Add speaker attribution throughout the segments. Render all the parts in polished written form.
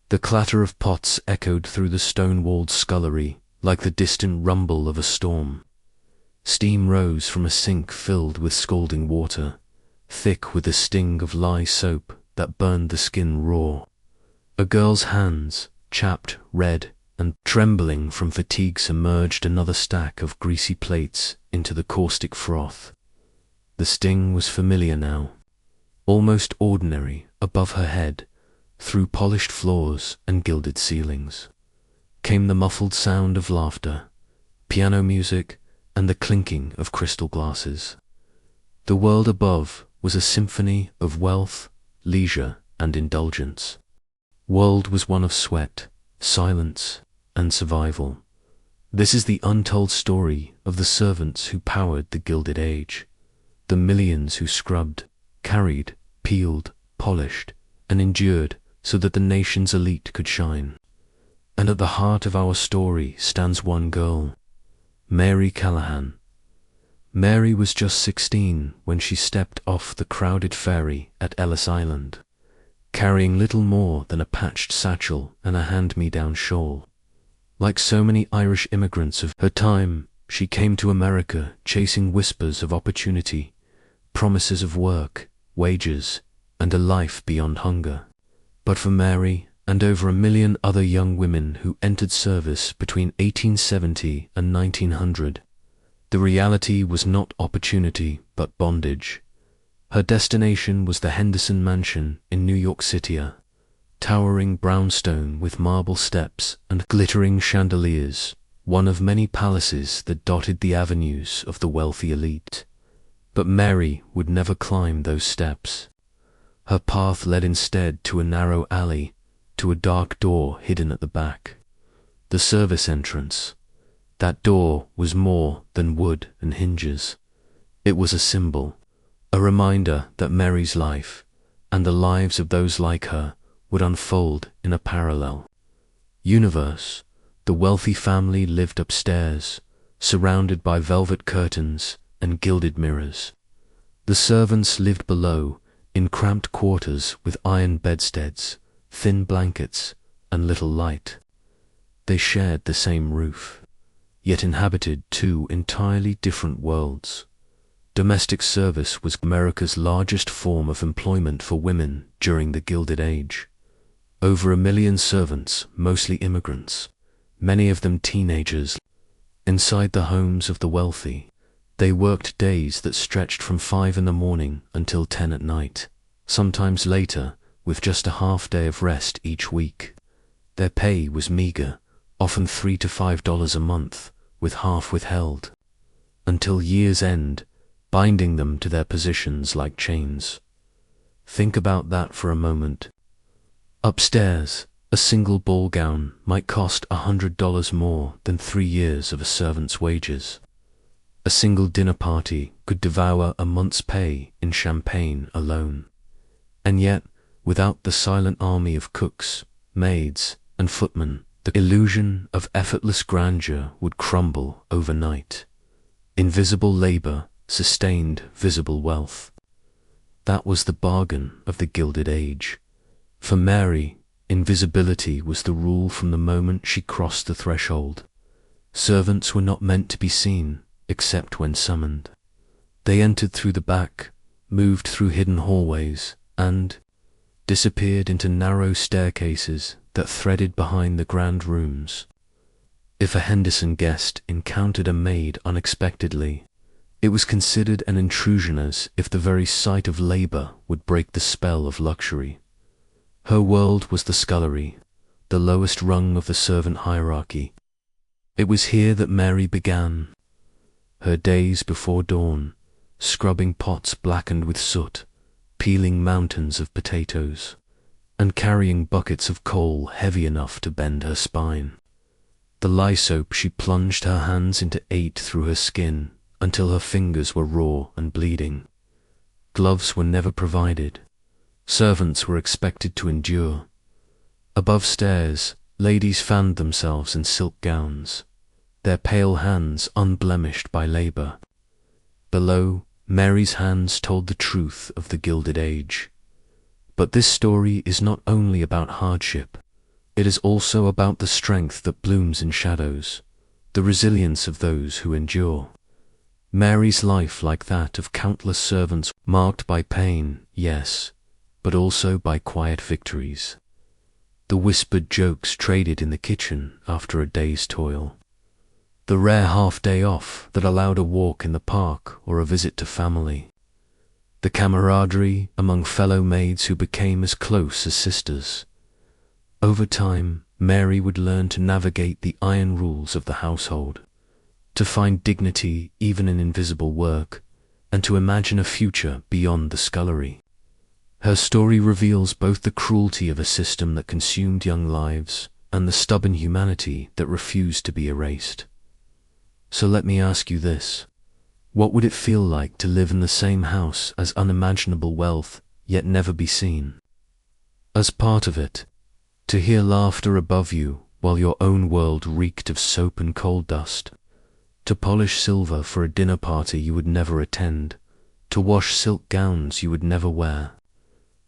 Speaker 1: The clatter of pots echoed through the stone-walled scullery like the distant rumble of a storm. Steam rose from a sink filled with scalding water, thick with the sting of lye soap that burned the skin raw. A girl's hands, chapped, red, and trembling from fatigue, submerged another stack of greasy plates into the caustic froth. The sting was familiar now, almost ordinary, above her head, through polished floors and gilded ceilings. Came the muffled sound of laughter, piano music, and the clinking of crystal glasses. The world above was a symphony of wealth, leisure, and indulgence. World was one of sweat, silence, and survival. This is the untold story of the servants who powered the Gilded Age, the millions who scrubbed, carried, peeled, polished, and endured so that the nation's elite could shine. And at the heart of our story stands one girl, Mary Callahan. Mary was just 16 when she stepped off the crowded ferry at Ellis Island, carrying little more than a patched satchel and a hand-me-down shawl. Like so many Irish immigrants of her time, she came to America chasing whispers of opportunity, promises of work, wages, and a life beyond hunger. But for Mary, and over 1 million other young women who entered service between 1870 and 1900, the reality was not opportunity but bondage. Her destination was the Henderson Mansion in New York City, a towering brownstone with marble steps and glittering chandeliers, one of many palaces that dotted the avenues of the wealthy elite. But Mary would never climb those steps. Her path led instead to a narrow alley, to a dark door hidden at the back. The service entrance. That door was more than wood and hinges. It was a symbol, a reminder that Mary's life, and the lives of those like her, would unfold in a parallel universe. The wealthy family lived upstairs, surrounded by velvet curtains and gilded mirrors. The servants lived below, in cramped quarters with iron bedsteads, thin blankets, and little light. They shared the same roof, yet inhabited two entirely different worlds. Domestic service was America's largest form of employment for women during the Gilded Age. Over 1 million servants, mostly immigrants, many of them teenagers, inside the homes of the wealthy. They worked days that stretched from 5 in the morning until 10 at night, sometimes later, with just a half day of rest each week. Their pay was meager, often $3 to $5 a month, with half withheld, until year's end, binding them to their positions like chains. Think about that for a moment. Upstairs, a single ball gown might cost $100 more than 3 years of a servant's wages. A single dinner party could devour a month's pay in champagne alone. And yet, without the silent army of cooks, maids, and footmen, the illusion of effortless grandeur would crumble overnight. Invisible labor sustained visible wealth. That was the bargain of the Gilded Age. For Mary, invisibility was the rule from the moment she crossed the threshold. Servants were not meant to be seen, except when summoned. They entered through the back, moved through hidden hallways, and disappeared into narrow staircases that threaded behind the grand rooms. If a Henderson guest encountered a maid unexpectedly, it was considered an intrusion, as if the very sight of labor would break the spell of luxury. Her world was the scullery, the lowest rung of the servant hierarchy. It was here that Mary began. Her days before dawn, scrubbing pots blackened with soot, peeling mountains of potatoes, and carrying buckets of coal heavy enough to bend her spine. The lye soap she plunged her hands into ate through her skin until her fingers were raw and bleeding. Gloves were never provided. Servants were expected to endure. Above stairs, ladies fanned themselves in silk gowns, their pale hands unblemished by labor. Below, Mary's hands told the truth of the Gilded Age. But this story is not only about hardship. It is also about the strength that blooms in shadows, the resilience of those who endure. Mary's life, like that of countless servants, marked by pain, yes, but also by quiet victories. The whispered jokes traded in the kitchen after a day's toil. The rare half-day off that allowed a walk in the park or a visit to family. The camaraderie among fellow maids who became as close as sisters. Over time, Mary would learn to navigate the iron rules of the household, to find dignity even in invisible work, and to imagine a future beyond the scullery. Her story reveals both the cruelty of a system that consumed young lives and the stubborn humanity that refused to be erased. So let me ask you this. What would it feel like to live in the same house as unimaginable wealth, yet never be seen? As part of it, to hear laughter above you while your own world reeked of soap and coal dust, to polish silver for a dinner party you would never attend, to wash silk gowns you would never wear.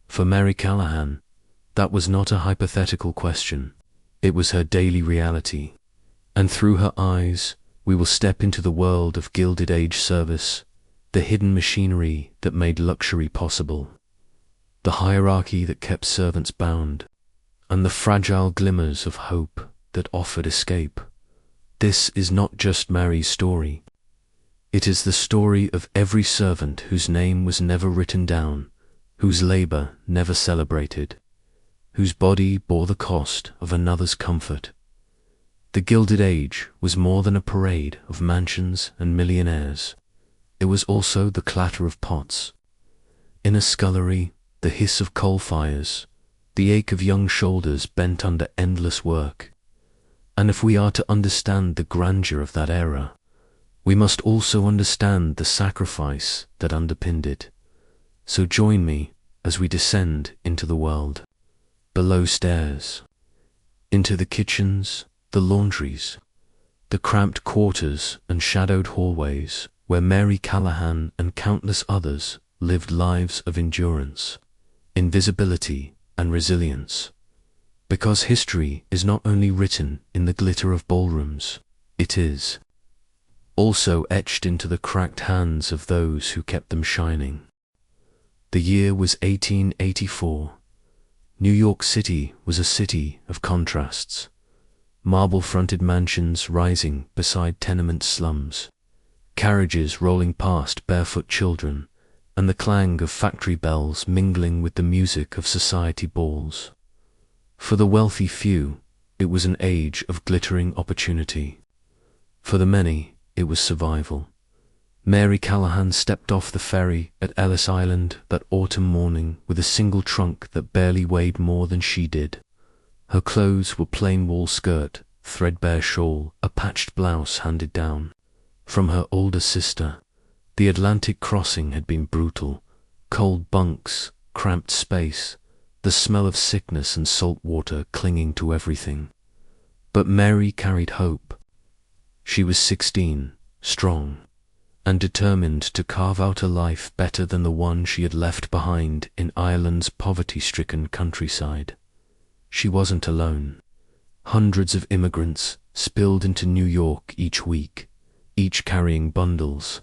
Speaker 1: For Mary Callahan, that was not a hypothetical question. It was her daily reality. And through her eyes, we will step into the world of Gilded Age service, the hidden machinery that made luxury possible, the hierarchy that kept servants bound, and the fragile glimmers of hope that offered escape. This is not just Mary's story. It is the story of every servant whose name was never written down, whose labor never celebrated, whose body bore the cost of another's comfort. The Gilded Age was more than a parade of mansions and millionaires. It was also the clatter of pots. In a scullery, the hiss of coal fires, the ache of young shoulders bent under endless work. And if we are to understand the grandeur of that era, we must also understand the sacrifice that underpinned it. So join me as we descend into the world, below stairs, into the kitchens, the laundries, the cramped quarters and shadowed hallways where Mary Callahan and countless others lived lives of endurance, invisibility, and resilience. Because history is not only written in the glitter of ballrooms, it is also etched into the cracked hands of those who kept them shining. The year was 1884. New York City was a city of contrasts. Marble-fronted mansions rising beside tenement slums, carriages rolling past barefoot children, and the clang of factory bells mingling with the music of society balls. For the wealthy few, it was an age of glittering opportunity. For the many, it was survival. Mary Callahan stepped off the ferry at Ellis Island that autumn morning with a single trunk that barely weighed more than she did. Her clothes were plain wool skirt, threadbare shawl, a patched blouse handed down from her older sister. The Atlantic crossing had been brutal. Cold bunks, cramped space, the smell of sickness and salt water clinging to everything. But Mary carried hope. She was 16, strong, and determined to carve out a life better than the one she had left behind in Ireland's poverty-stricken countryside. She wasn't alone. Hundreds of immigrants spilled into New York each week, each carrying bundles,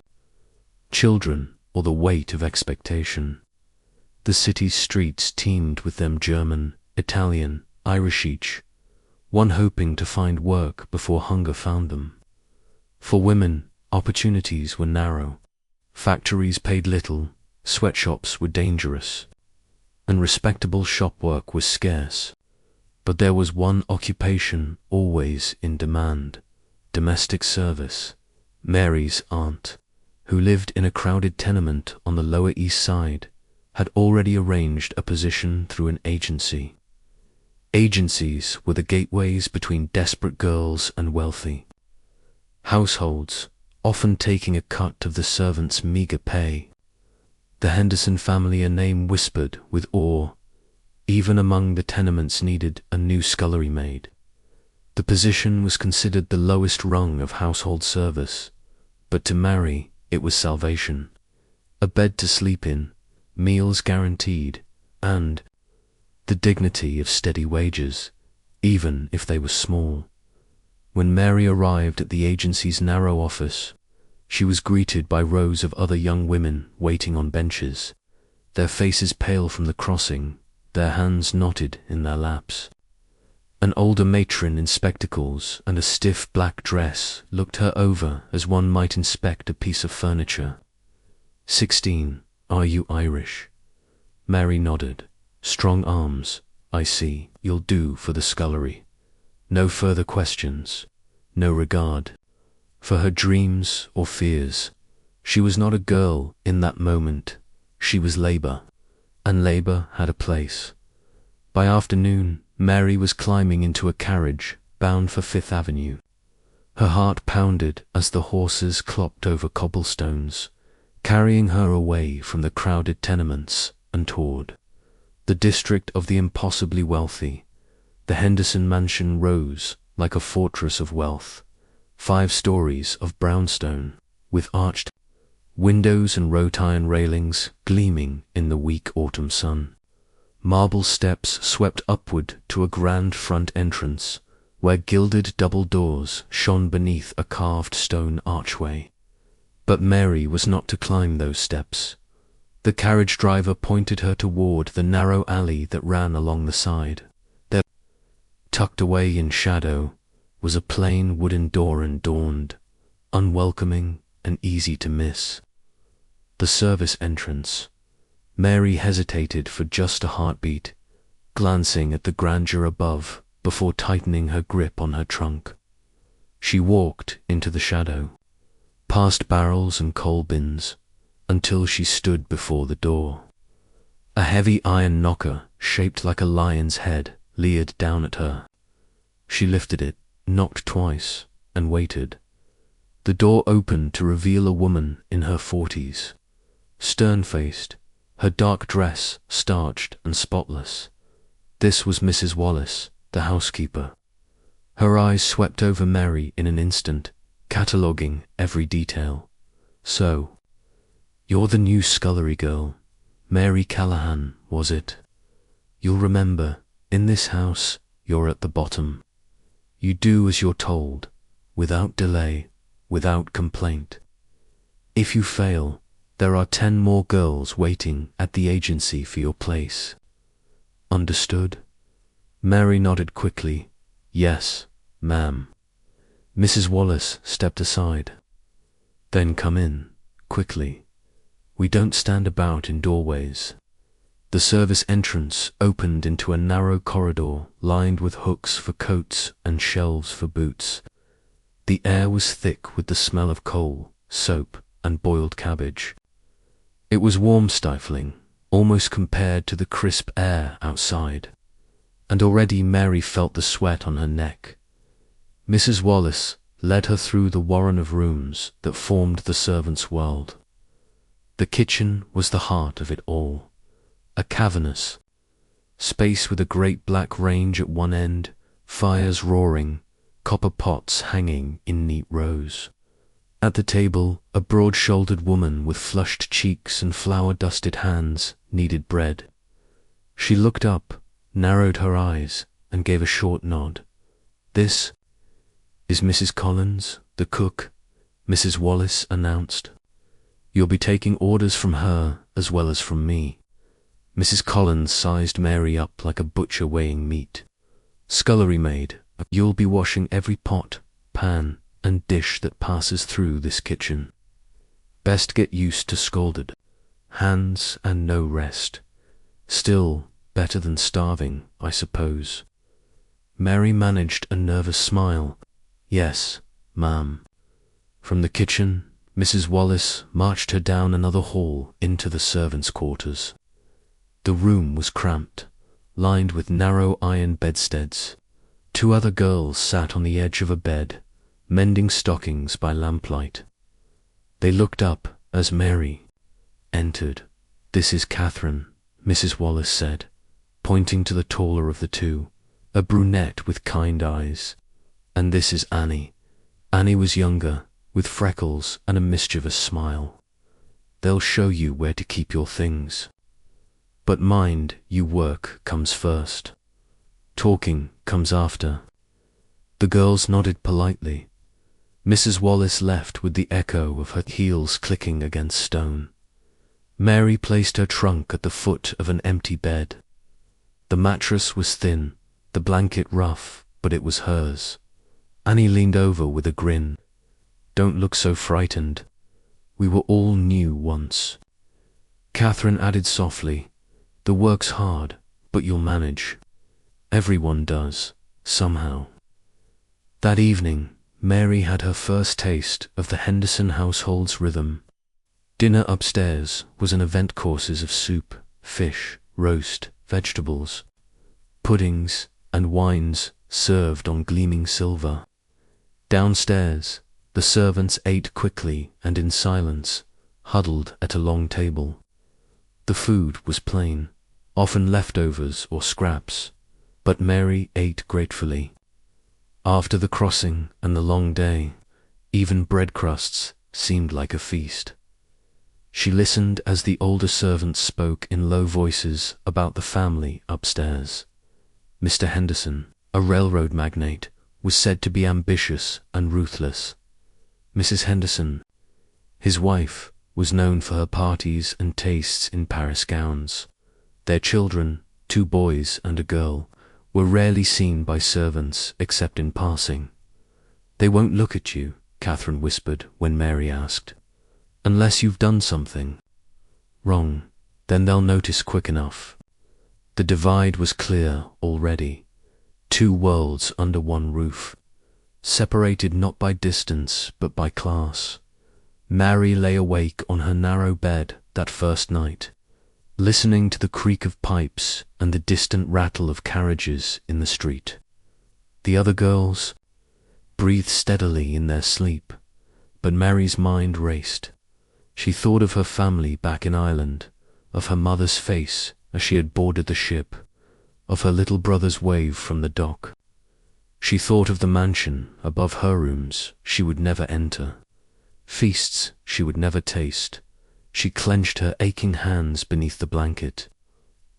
Speaker 1: children, or the weight of expectation. The city's streets teemed with them, German, Italian, Irish each, one hoping to find work before hunger found them. For women, opportunities were narrow. Factories paid little, sweatshops were dangerous, and respectable shop work was scarce. But there was one occupation always in demand: domestic service. Mary's aunt, who lived in a crowded tenement on the Lower East Side, had already arranged a position through an agency. Agencies were the gateways between desperate girls and wealthy households, often taking a cut of the servants' meager pay. The Henderson family, a name whispered with awe, even among the tenements, needed a new scullery maid. The position was considered the lowest rung of household service, but to Mary it was salvation. A bed to sleep in, meals guaranteed, and the dignity of steady wages. even if they were small. When Mary arrived at the agency's narrow office, she was greeted by rows of other young women waiting on benches, their faces pale from the crossing, their hands knotted in their laps. An older matron in spectacles and a stiff black dress looked her over as one might inspect a piece of furniture. 16, are you Irish? Mary nodded. Strong arms, I see, you'll do for the scullery. No further questions, no regard for her dreams or fears. She was not a girl in that moment, she was labour, and labour had a place. By afternoon, Mary was climbing into a carriage bound for Fifth Avenue. Her heart pounded as the horses clopped over cobblestones, carrying her away from the crowded tenements and toward the district of the impossibly wealthy. The Henderson mansion rose like a fortress of wealth, 5 stories of brownstone, with arched windows and wrought iron railings gleaming in the weak autumn sun. Marble steps swept upward to a grand front entrance, where gilded double doors shone beneath a carved stone archway. But Mary was not to climb those steps. The carriage driver pointed her toward the narrow alley that ran along the side. There, tucked away in shadow, was a plain wooden door adorned, unwelcoming and easy to miss. The service entrance. Mary hesitated for just a heartbeat, glancing at the grandeur above before tightening her grip on her trunk. She walked into the shadow, past barrels and coal bins, until she stood before the door. A heavy iron knocker, shaped like a lion's head, leered down at her. She lifted it, knocked twice, and waited. The door opened to reveal a woman in her 40s, stern-faced, her dark dress starched and spotless. This was Mrs. Wallace, the housekeeper. Her eyes swept over Mary in an instant, cataloguing every detail. So, you're the new scullery girl, Mary Callahan, was it? You'll remember, in this house, you're at the bottom. You do as you're told, without delay, without complaint. If you fail, there are 10 more girls waiting at the agency for your place. Understood? Mary nodded quickly. Yes, ma'am. Mrs. Wallace stepped aside. Then come in, quickly. We don't stand about in doorways. The service entrance opened into a narrow corridor lined with hooks for coats and shelves for boots. The air was thick with the smell of coal, soap, and boiled cabbage. It was warm, stifling, almost compared to the crisp air outside, and already Mary felt the sweat on her neck. Mrs. Wallace led her through the warren of rooms that formed the servants' world. The kitchen was the heart of it all, a cavernous space with a great black range at one end, fires roaring, copper pots hanging in neat rows. At the table, a broad-shouldered woman with flushed cheeks and flour-dusted hands kneaded bread. She looked up, narrowed her eyes, and gave a short nod. This is Mrs. Collins, the cook, Mrs. Wallace announced. You'll be taking orders from her as well as from me. Mrs. Collins sized Mary up like a butcher weighing meat. Scullery maid, you'll be washing every pot, pan, and dish that passes through this kitchen. Best get used to scalded hands and no rest. Still better than starving, I suppose. Mary managed a nervous smile. Yes, ma'am. From the kitchen, Mrs. Wallace marched her down another hall into the servants' quarters. The room was cramped, lined with narrow iron bedsteads. 2 other girls sat on the edge of a bed, mending stockings by lamplight. They looked up as Mary entered. This is Catherine, Mrs. Wallace said, pointing to the taller of the 2, a brunette with kind eyes. And this is Annie. Annie was younger, with freckles and a mischievous smile. They'll show you where to keep your things. But mind you, work comes first. Talking comes after. The girls nodded politely. Mrs. Wallace left with the echo of her heels clicking against stone. Mary placed her trunk at the foot of an empty bed. The mattress was thin, the blanket rough, but it was hers. Annie leaned over with a grin. "Don't look so frightened. We were all new once." Catherine added softly, "The work's hard, but you'll manage. Everyone does, somehow." That evening, Mary had her first taste of the Henderson household's rhythm. Dinner upstairs was an event courses of soup, fish, roast, vegetables, puddings, and wines served on gleaming silver. Downstairs, the servants ate quickly and in silence, huddled at a long table. The food was plain, often leftovers or scraps, but Mary ate gratefully. After the crossing and the long day, even bread crusts seemed like a feast. She listened as the older servants spoke in low voices about the family upstairs. Mr. Henderson, a railroad magnate, was said to be ambitious and ruthless. Mrs. Henderson, his wife, was known for her parties and tastes in Paris gowns. Their children, 2 boys and a girl, were rarely seen by servants except in passing. "They won't look at you," Catherine whispered when Mary asked. "Unless you've done something wrong, then they'll notice quick enough." The divide was clear already. 2 worlds under one roof, separated not by distance but by class. Mary lay awake on her narrow bed that first night, listening to the creak of pipes and the distant rattle of carriages in the street. The other girls breathed steadily in their sleep, but Mary's mind raced. She thought of her family back in Ireland, of her mother's face as she had boarded the ship, of her little brother's wave from the dock. She thought of the mansion above her rooms she would never enter, feasts she would never taste. She clenched her aching hands beneath the blanket,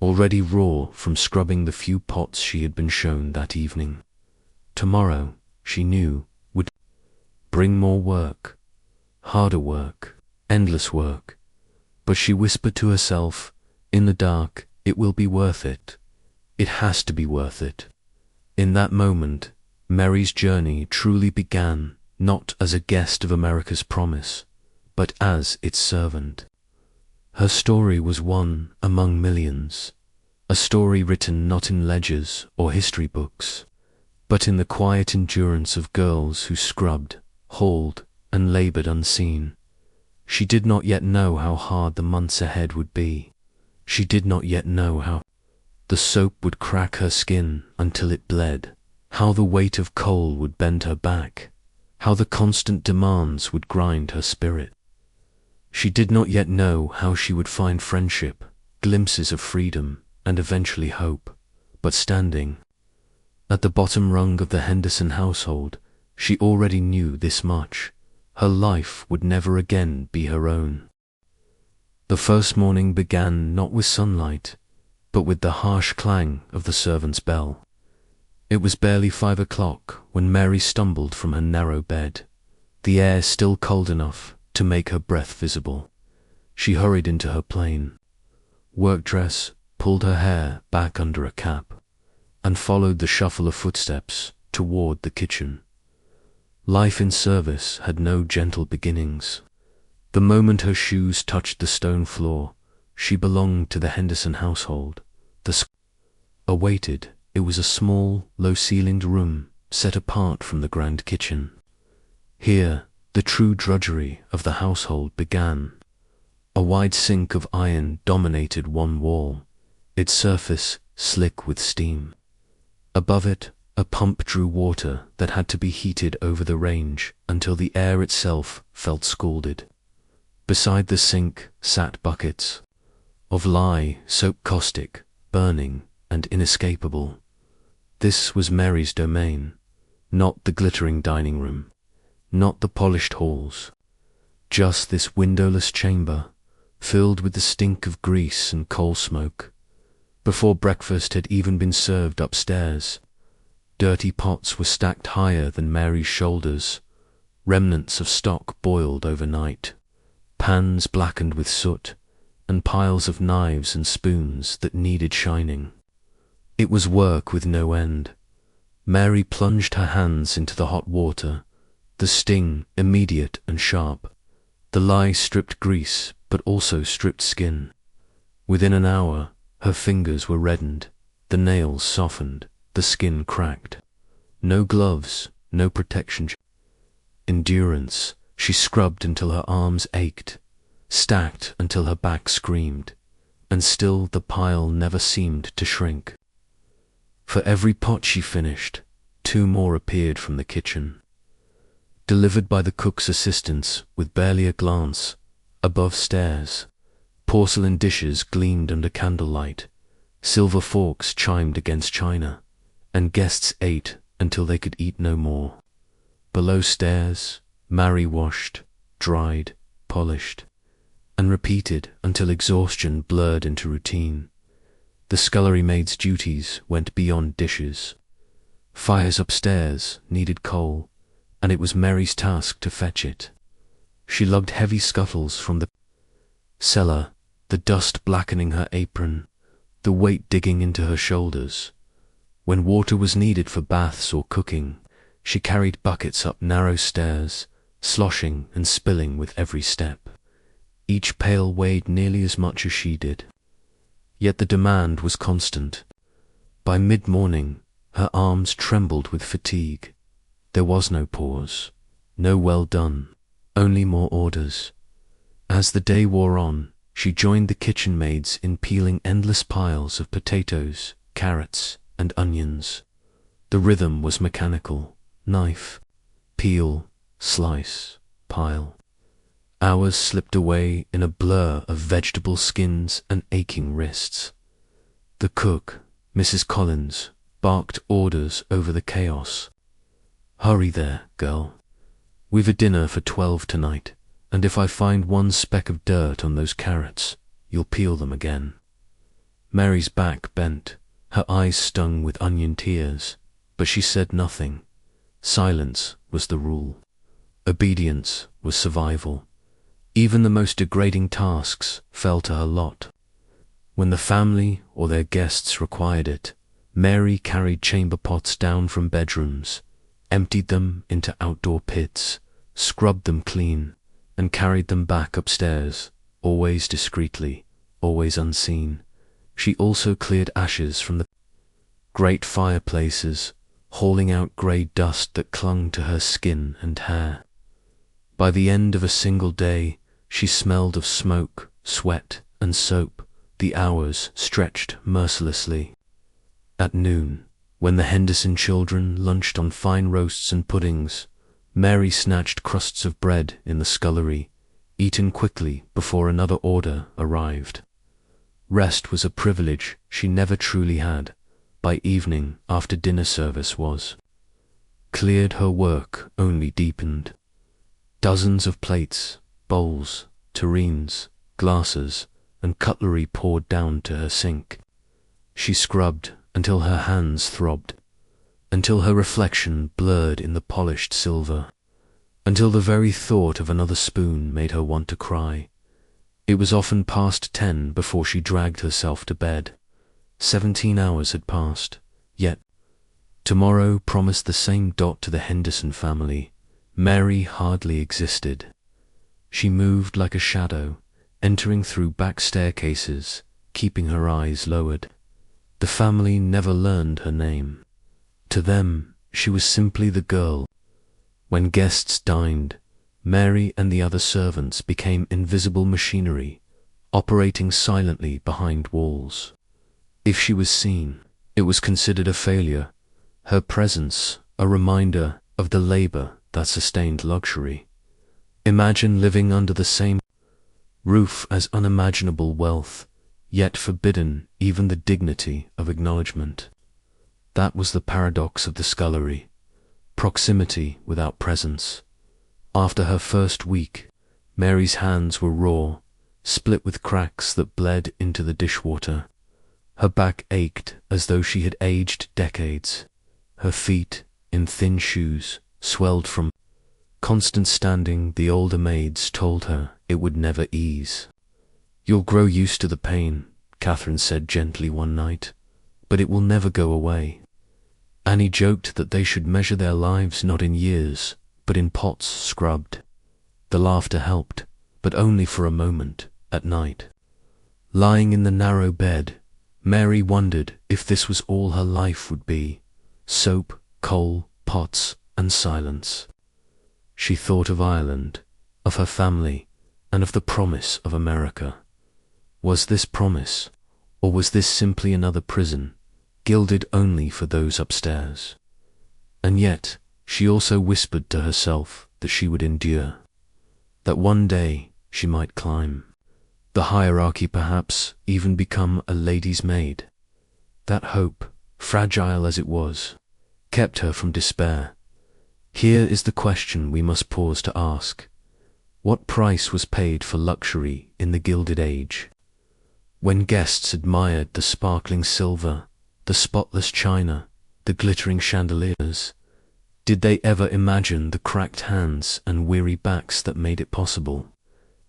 Speaker 1: already raw from scrubbing the few pots she had been shown that evening. Tomorrow, she knew, would bring more work, harder work, endless work. But she whispered to herself, in the dark, "It will be worth it. It has to be worth it." In that moment, Mary's journey truly began, not as a guest of America's promise, but as its servant. Her story was one among millions, a story written not in ledgers or history books, but in the quiet endurance of girls who scrubbed, hauled, and labored unseen. She did not yet know how hard the months ahead would be. She did not yet know how the soap would crack her skin until it bled, how the weight of coal would bend her back, how the constant demands would grind her spirit. She did not yet know how she would find friendship, glimpses of freedom, and eventually hope. But standing at the bottom rung of the Henderson household, she already knew this much: her life would never again be her own. The first morning began not with sunlight, but with the harsh clang of the servant's bell. It was barely 5 o'clock when Mary stumbled from her narrow bed, the air still cold enough to make her breath visible. She hurried into her plain work dress, pulled her hair back under a cap, and followed the shuffle of footsteps toward the kitchen. Life in service had no gentle beginnings. The moment her shoes touched the stone floor, she belonged to the Henderson household. Awaited, it was a small, low-ceilinged room set apart from the grand kitchen. Here, the true drudgery of the household began. A wide sink of iron dominated one wall, its surface slick with steam. Above it, a pump drew water that had to be heated over the range until the air itself felt scalded. Beside the sink sat buckets of lye, soap caustic, burning and inescapable. This was Mary's domain, not the glittering dining room, not the polished halls, just this windowless chamber, filled with the stink of grease and coal smoke. before breakfast had even been served upstairs. Dirty pots were stacked higher than Mary's shoulders, remnants of stock boiled overnight, pans blackened with soot, and piles of knives and spoons that needed shining. It was work with no end. Mary plunged her hands into the hot water, the sting immediate and sharp. The lye stripped grease, but also stripped skin. Within an hour, her fingers were reddened, the nails softened, the skin cracked. No gloves, no protection. Endurance. She scrubbed until her arms ached, stacked until her back screamed, and still the pile never seemed to shrink. For every pot she finished, 2 more appeared from the kitchen. Delivered by the cook's assistants with barely a glance, above stairs, porcelain dishes gleamed under candlelight, silver forks chimed against china, and guests ate until they could eat no more. Below stairs, Mary washed, dried, polished, and repeated until exhaustion blurred into routine. The scullery maid's duties went beyond dishes. Fires upstairs needed coal, and it was Mary's task to fetch it. She lugged heavy scuttles from the cellar, the dust blackening her apron, the weight digging into her shoulders. When water was needed for baths or cooking, she carried buckets up narrow stairs, sloshing and spilling with every step. Each pail weighed nearly as much as she did. Yet the demand was constant. By mid-morning, her arms trembled with fatigue. There was no pause, no well done, only more orders. As the day wore on, she joined the kitchen maids in peeling endless piles of potatoes, carrots, and onions. The rhythm was mechanical. Knife, peel, slice, pile. Hours slipped away in a blur of vegetable skins and aching wrists. The cook, Mrs. Collins, barked orders over the chaos. "Hurry there, girl. We've a dinner for 12 tonight, and if I find one speck of dirt on those carrots, you'll peel them again." Mary's back bent, her eyes stung with onion tears, but she said nothing. Silence was the rule. Obedience was survival. Even the most degrading tasks fell to her lot. When the family or their guests required it, Mary carried chamber pots down from bedrooms, emptied them into outdoor pits, scrubbed them clean, and carried them back upstairs, always discreetly, always unseen. She also cleared ashes from the great fireplaces, hauling out grey dust that clung to her skin and hair. By the end of a single day, she smelled of smoke, sweat, and soap. The hours stretched mercilessly. At noon, when the Henderson children lunched on fine roasts and puddings, Mary snatched crusts of bread in the scullery, eaten quickly before another order arrived. Rest was a privilege she never truly had. By evening, after dinner service was cleared, her work only deepened. Dozens of plates, bowls, tureens, glasses, and cutlery poured down to her sink. She scrubbed until her hands throbbed, until her reflection blurred in the polished silver, until the very thought of another spoon made her want to cry. It was often past 10 before she dragged herself to bed. 17 hours had passed, yet tomorrow promised the same dot to the Henderson family. Mary hardly existed. She moved like a shadow, entering through back staircases, keeping her eyes lowered. The family never learned her name. To them, she was simply the girl. When guests dined, Mary and the other servants became invisible machinery, operating silently behind walls. If she was seen, it was considered a failure, her presence a reminder of the labor that sustained luxury. Imagine living under the same roof as unimaginable wealth, yet forbidden even the dignity of acknowledgement. That was the paradox of the scullery, proximity without presence. After her first week, Mary's hands were raw, split with cracks that bled into the dishwater. Her back ached as though she had aged decades. Her feet, in thin shoes, swelled from constant standing. The older maids told her it would never ease. "You'll grow used to the pain," Catherine said gently one night, "but it will never go away." Annie joked that they should measure their lives not in years, but in pots scrubbed. The laughter helped, but only for a moment, at night. Lying in the narrow bed, Mary wondered if this was all her life would be: soap, coal, pots, and silence. She thought of Ireland, of her family, and of the promise of America. Was this promise, or was this simply another prison, gilded only for those upstairs? And yet, she also whispered to herself that she would endure, that one day she might climb the hierarchy, perhaps even become a lady's maid. That hope, fragile as it was, kept her from despair. Here is the question we must pause to ask: what price was paid for luxury in the Gilded Age? When guests admired the sparkling silver, the spotless china, the glittering chandeliers, did they ever imagine the cracked hands and weary backs that made it possible?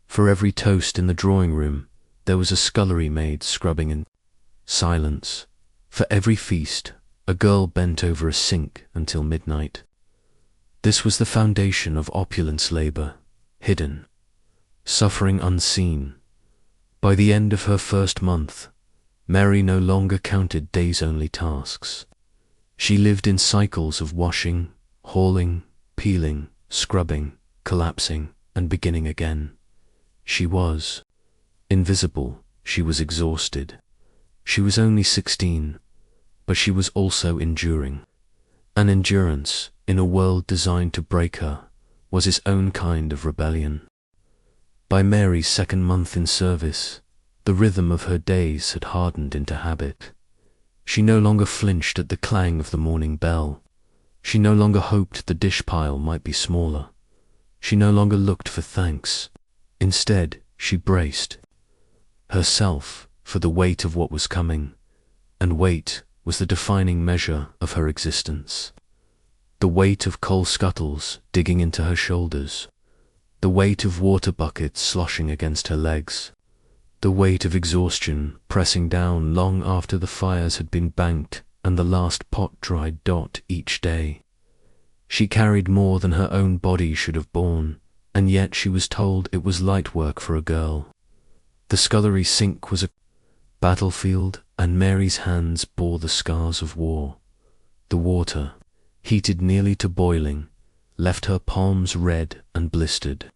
Speaker 1: For every toast in the drawing room, there was a scullery maid scrubbing in silence. For every feast, a girl bent over a sink until midnight. This was the foundation of opulence: labor, hidden, suffering unseen. By the end of her first month, Mary no longer counted days-only tasks. She lived in cycles of washing, hauling, peeling, scrubbing, collapsing, and beginning again. She was invisible, she was exhausted. She was only 16, but she was also enduring. An endurance, in a world designed to break her, was its own kind of rebellion. By Mary's second month in service, the rhythm of her days had hardened into habit. She no longer flinched at the clang of the morning bell. She no longer hoped the dish pile might be smaller. She no longer looked for thanks. Instead, she braced herself for the weight of what was coming, and weight was the defining measure of her existence. The weight of coal scuttles digging into her shoulders, the weight of water buckets sloshing against her legs, the weight of exhaustion pressing down long after the fires had been banked and the last pot dried each day. She carried more than her own body should have borne, and yet she was told it was light work for a girl. The scullery sink was a battlefield, and Mary's hands bore the scars of war. The water, heated nearly to boiling, left her palms red and blistered.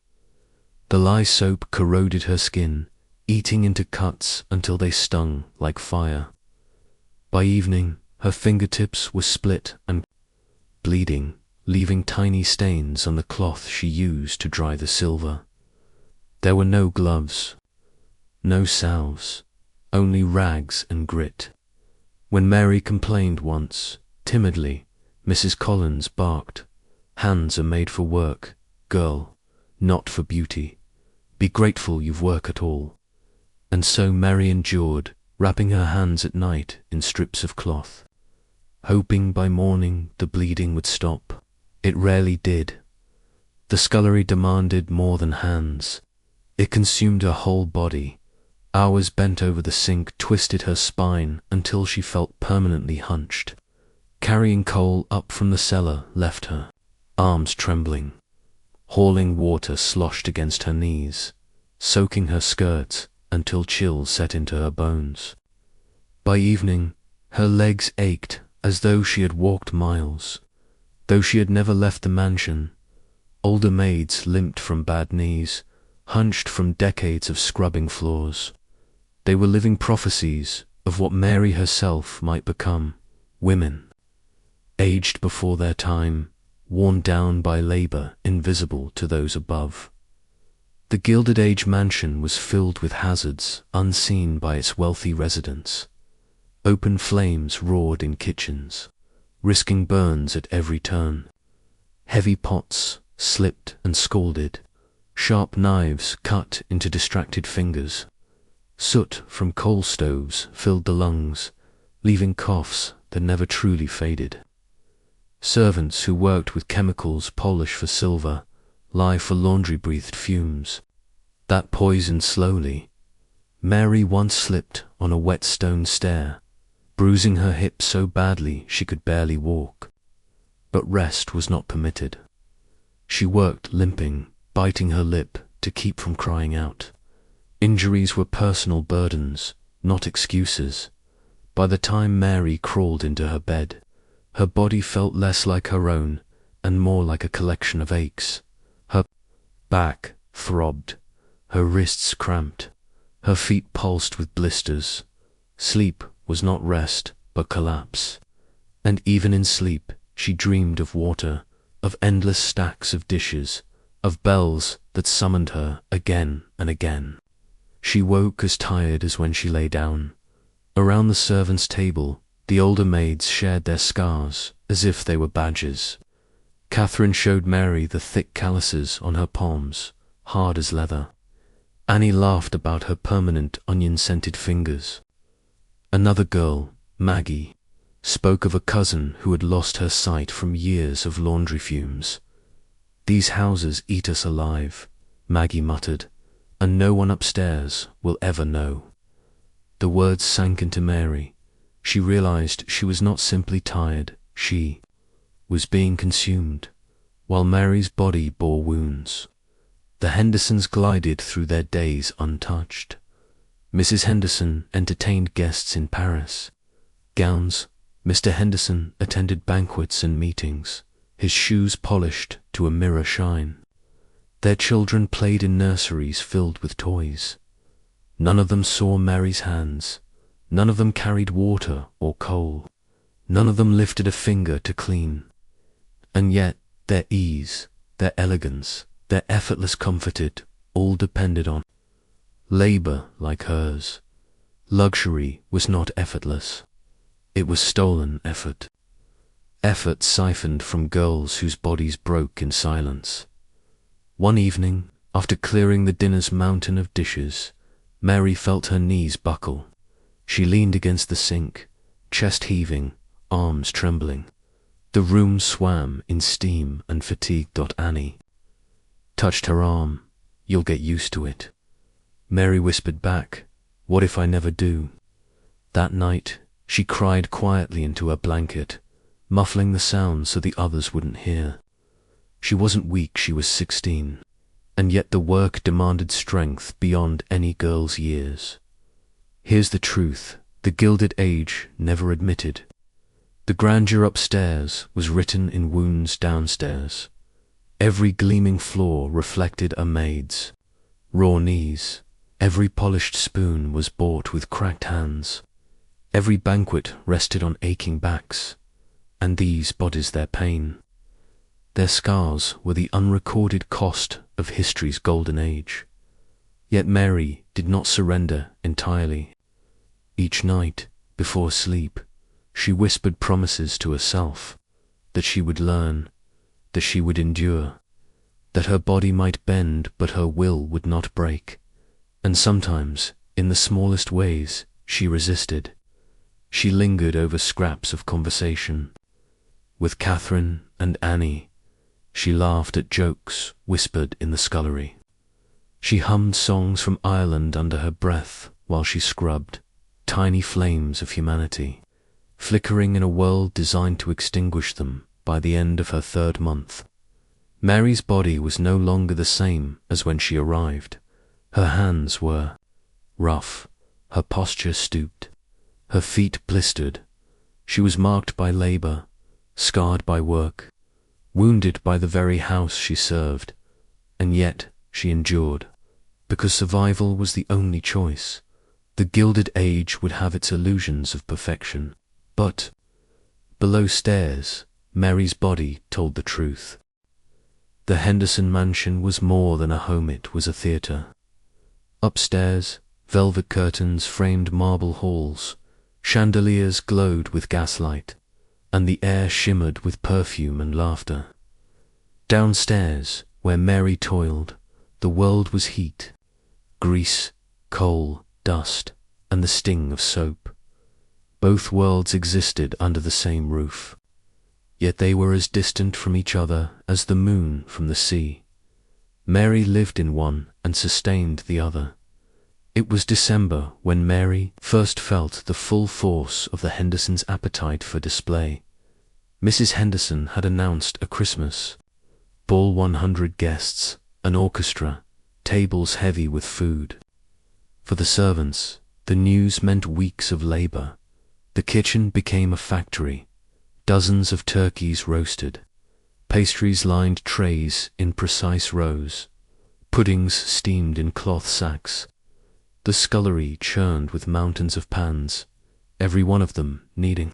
Speaker 1: The lye soap corroded her skin, eating into cuts until they stung like fire. By evening, her fingertips were split and bleeding, leaving tiny stains on the cloth she used to dry the silver. There were no gloves, no salves, only rags and grit. When Mary complained once, timidly, Mrs. Collins barked, "Hands are made for work, girl, not for beauty. Be grateful you've work at all." And so Mary endured, wrapping her hands at night in strips of cloth, hoping by morning the bleeding would stop. It rarely did. The scullery demanded more than hands. It consumed her whole body. Hours bent over the sink twisted her spine until she felt permanently hunched. Carrying coal up from the cellar left her, arms trembling. Hauling water sloshed against her knees, soaking her skirts until chills set into her bones. By evening, her legs ached as though she had walked miles. Though she had never left the mansion, older maids limped from bad knees, hunched from decades of scrubbing floors. They were living prophecies of what Mary herself might become: women, aged before their time, worn down by labor invisible to those above. The Gilded Age mansion was filled with hazards unseen by its wealthy residents. Open flames roared in kitchens, risking burns at every turn. Heavy pots slipped and scalded, sharp knives cut into distracted fingers. Soot from coal stoves filled the lungs, leaving coughs that never truly faded. Servants who worked with chemicals polished for silver, lye for laundry-breathed fumes that poisoned slowly. Mary once slipped on a wet stone stair, bruising her hip so badly she could barely walk. But rest was not permitted. She worked limping, biting her lip to keep from crying out. Injuries were personal burdens, not excuses. By the time Mary crawled into her bed, her body felt less like her own and more like a collection of aches. Her back throbbed, her wrists cramped, her feet pulsed with blisters. Sleep was not rest, but collapse. And even in sleep, she dreamed of water, of endless stacks of dishes, of bells that summoned her again and again. She woke as tired as when she lay down. Around the servants' table, the older maids shared their scars as if they were badges. Catherine showed Mary the thick calluses on her palms, hard as leather. Annie laughed about her permanent onion-scented fingers. Another girl, Maggie, spoke of a cousin who had lost her sight from years of laundry fumes. "These houses eat us alive," Maggie muttered, "and no one upstairs will ever know." The words sank into Mary. She realized she was not simply tired, she was being consumed, while Mary's body bore wounds. The Hendersons glided through their days untouched. Mrs. Henderson entertained guests in Paris. Gowns. Mr. Henderson attended banquets and meetings, his shoes polished to a mirror shine. Their children played in nurseries filled with toys. None of them saw Mary's hands. None of them carried water or coal. None of them lifted a finger to clean. And yet their ease, their elegance, their effortless comfort all depended on labor like hers. Luxury was not effortless. It was stolen effort. Effort siphoned from girls whose bodies broke in silence. One evening, after clearing the dinner's mountain of dishes, Mary felt her knees buckle. She leaned against the sink, chest heaving, arms trembling. The room swam in steam and fatigue. Annie touched her arm. "You'll get used to it." Mary whispered back, "What if I never do?" That night, she cried quietly into her blanket, muffling the sound so the others wouldn't hear. She wasn't weak, she was 16, and yet the work demanded strength beyond any girl's years. Here's the truth the Gilded Age never admitted. The grandeur upstairs was written in wounds downstairs. Every gleaming floor reflected a maid's raw knees. Every polished spoon was bought with cracked hands. Every banquet rested on aching backs, and these bodies their pain. Their scars were the unrecorded cost of history's golden age. Yet Mary did not surrender entirely. Each night, before sleep, she whispered promises to herself, that she would learn, that she would endure, that her body might bend but her will would not break. And sometimes, in the smallest ways, she resisted. She lingered over scraps of conversation. With Catherine and Annie, she laughed at jokes whispered in the scullery. She hummed songs from Ireland under her breath while she scrubbed, tiny flames of humanity, flickering in a world designed to extinguish them by the end of her 3rd month. Mary's body was no longer the same as when she arrived. Her hands were rough, her posture stooped, her feet blistered. She was marked by labor, scarred by work, wounded by the very house she served, and yet she endured, because survival was the only choice. The Gilded Age would have its illusions of perfection, but below stairs, Mary's body told the truth. The Henderson mansion was more than a home, it was a theatre. Upstairs, velvet curtains framed marble halls, chandeliers glowed with gaslight, and the air shimmered with perfume and laughter. Downstairs, where Mary toiled, the world was heat, grease, coal, dust, and the sting of soap. Both worlds existed under the same roof, yet they were as distant from each other as the moon from the sea. Mary lived in one and sustained the other. It was December when Mary first felt the full force of the Hendersons' appetite for display. Mrs. Henderson had announced a Christmas ball, 100 guests, an orchestra, tables heavy with food. For the servants, the news meant weeks of labor. The kitchen became a factory. Dozens of turkeys roasted. Pastries lined trays in precise rows. Puddings steamed in cloth sacks. The scullery churned with mountains of pans, every one of them needing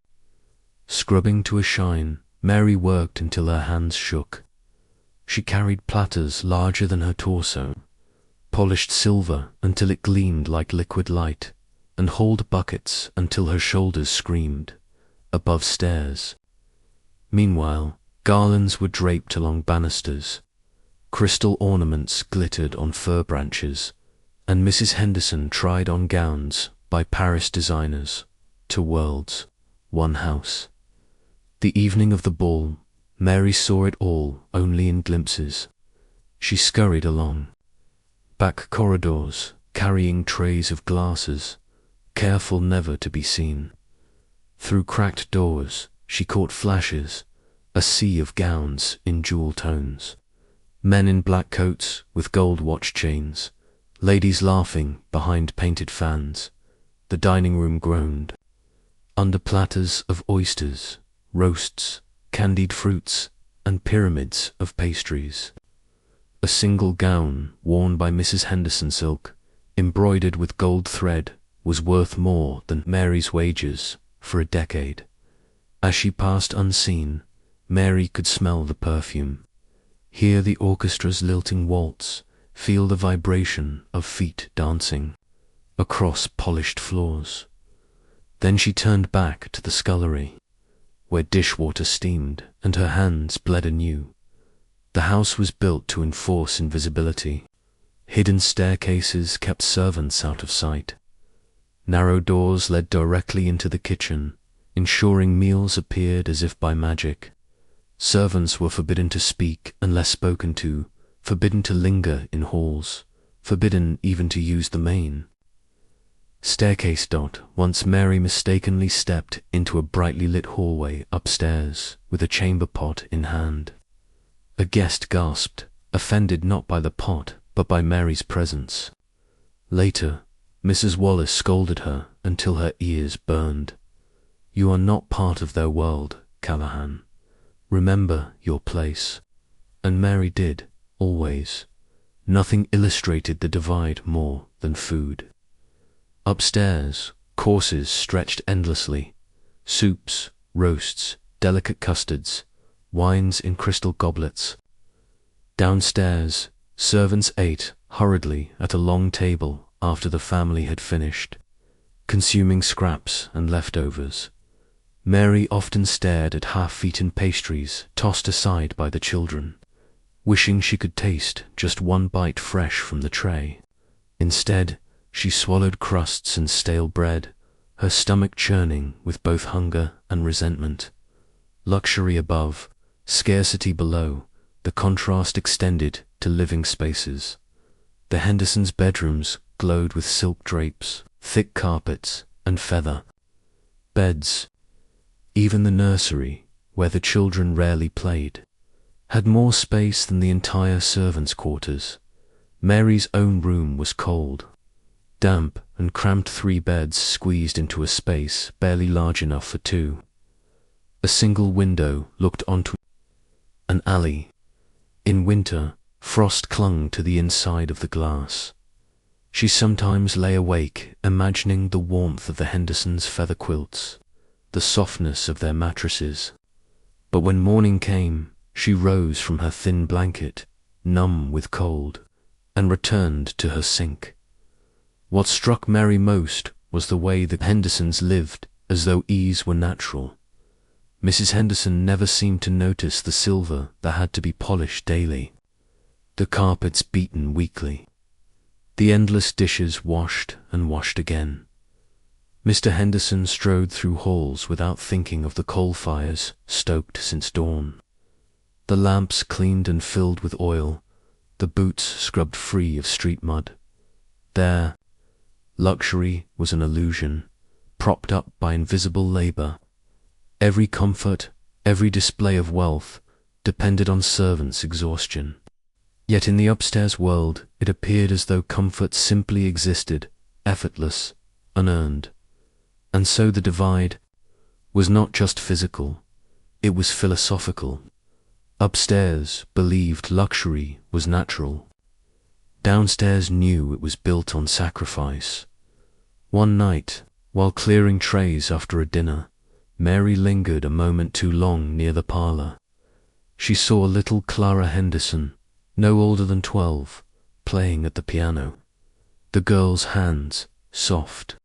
Speaker 1: scrubbing to a shine. Mary worked until her hands shook. She carried platters larger than her torso, polished silver until it gleamed like liquid light, and hauled buckets until her shoulders screamed above stairs. Meanwhile, garlands were draped along banisters, crystal ornaments glittered on fir branches, and Mrs. Henderson tried on gowns by Paris designers to worlds, one house. The evening of the ball, Mary saw it all only in glimpses. She scurried along back corridors, carrying trays of glasses, careful never to be seen. Through cracked doors, she caught flashes, a sea of gowns in jewel tones. Men in black coats with gold watch chains, ladies laughing behind painted fans. The dining room groaned. Under platters of oysters, roasts, candied fruits, and pyramids of pastries. A single gown worn by Mrs. Henderson silk, embroidered with gold thread, was worth more than Mary's wages for a decade. As she passed unseen, Mary could smell the perfume, hear the orchestra's lilting waltz, feel the vibration of feet dancing across polished floors. Then she turned back to the scullery, where dishwater steamed and her hands bled anew. The house was built to enforce invisibility. Hidden staircases kept servants out of sight. Narrow doors led directly into the kitchen, ensuring meals appeared as if by magic. Servants were forbidden to speak unless spoken to, forbidden to linger in halls, forbidden even to use the main staircase. Once Mary mistakenly stepped into a brightly lit hallway upstairs with a chamber pot in hand. A guest gasped, offended not by the pot, but by Mary's presence. Later, Mrs. Wallace scolded her until her ears burned. "You are not part of their world, Callahan. Remember your place." And Mary did, always. Nothing illustrated the divide more than food. Upstairs, courses stretched endlessly. Soups, roasts, delicate custards, wines in crystal goblets. Downstairs, servants ate hurriedly at a long table after the family had finished, consuming scraps and leftovers. Mary often stared at half-eaten pastries tossed aside by the children, wishing she could taste just one bite fresh from the tray. Instead, she swallowed crusts and stale bread, her stomach churning with both hunger and resentment. Luxury above, scarcity below, the contrast extended to living spaces. The Hendersons' bedrooms glowed with silk drapes, thick carpets, and feather beds. Even the nursery, where the children rarely played, had more space than the entire servants' quarters. Mary's own room was cold, damp, and cramped, 3 beds squeezed into a space barely large enough for 2. A single window looked onto an alley. In winter, frost clung to the inside of the glass. She sometimes lay awake, imagining the warmth of the Hendersons' feather quilts, the softness of their mattresses. But when morning came, she rose from her thin blanket, numb with cold, and returned to her sink. What struck Mary most was the way the Hendersons lived as though ease were natural. Mrs. Henderson never seemed to notice the silver that had to be polished daily, the carpets beaten weekly, The endless dishes washed and washed again. Mr. Henderson strode through halls without thinking of the coal fires stoked since dawn. The lamps cleaned and filled with oil, the boots scrubbed free of street mud. There, luxury was an illusion, propped up by invisible labor. Every comfort, every display of wealth, depended on servants' exhaustion. Yet in the upstairs world, it appeared as though comfort simply existed, effortless, unearned. And so the divide was not just physical, it was philosophical. Upstairs believed luxury was natural. Downstairs knew it was built on sacrifice. One night, while clearing trays after a dinner, Mary lingered a moment too long near the parlor. She saw little Clara Henderson, no older than 12, playing at the piano. The girl's hands, soft,